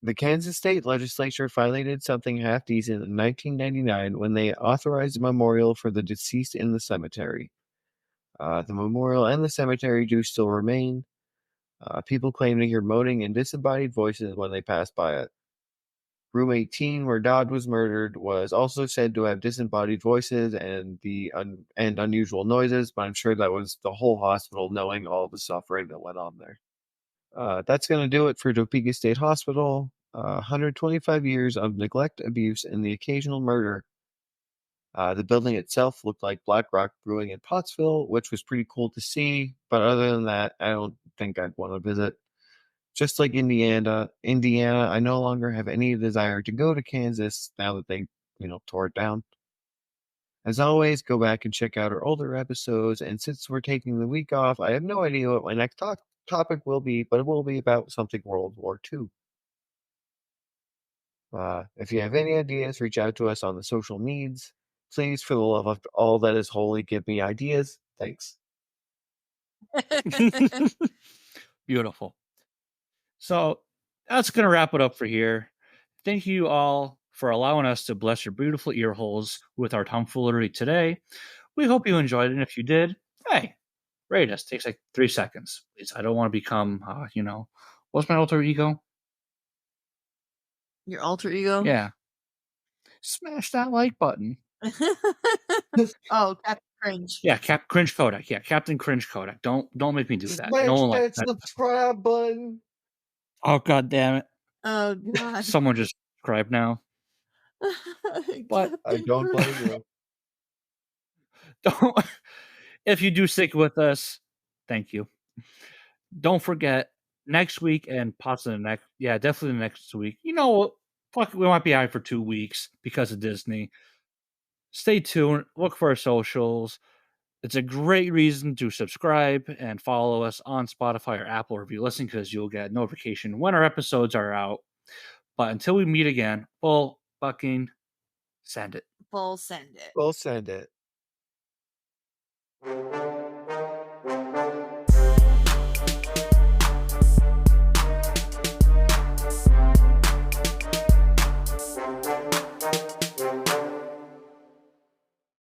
The Kansas State Legislature finally did something half decent in 1999 when they authorized a memorial for the deceased in the cemetery. The memorial and the cemetery do still remain. People claim to hear moaning and disembodied voices when they pass by it. Room 18, where Dodd was murdered, was also said to have disembodied voices and unusual noises, but I'm sure that was the whole hospital knowing all the suffering that went on there. That's going to do it for Topeka State Hospital. 125 years of neglect, abuse, and the occasional murder. The building itself looked like Black Rock Brewing in Pottsville, which was pretty cool to see. But other than that, I don't think I'd want to visit. Just like Indiana, I no longer have any desire to go to Kansas now that they, tore it down. As always, go back and check out our older episodes. And since we're taking the week off, I have no idea what my next topic will be, but it will be about something World War II. If you have any ideas, reach out to us on the social medias. Please, for the love of all that is holy, give me ideas. Thanks. Beautiful. So that's going to wrap it up for here. Thank you all for allowing us to bless your beautiful ear holes with our tomfoolery today. We hope you enjoyed it. And if you did, hey, rate us. Takes like 3 seconds. I don't want to become, what's my alter ego? Your alter ego? Yeah. Smash that like button. Oh, Captain Cringe. Yeah, Cringe Kodak. Yeah, Captain Cringe Kodak. Don't make me do that. Smash No one that likes that. subscribe button. Oh, god damn it. Oh, God. Someone just subscribed now. But I don't blame you. Don't. If you do stick with us, thank you. Don't forget, next week and possibly definitely next week. Fuck, we might be out for 2 weeks because of Disney. Stay tuned. Look for our socials. It's a great reason to subscribe and follow us on Spotify or Apple if you listen, because you'll get notification when our episodes are out. But until we meet again, full fucking send it. Full send it. We'll send it.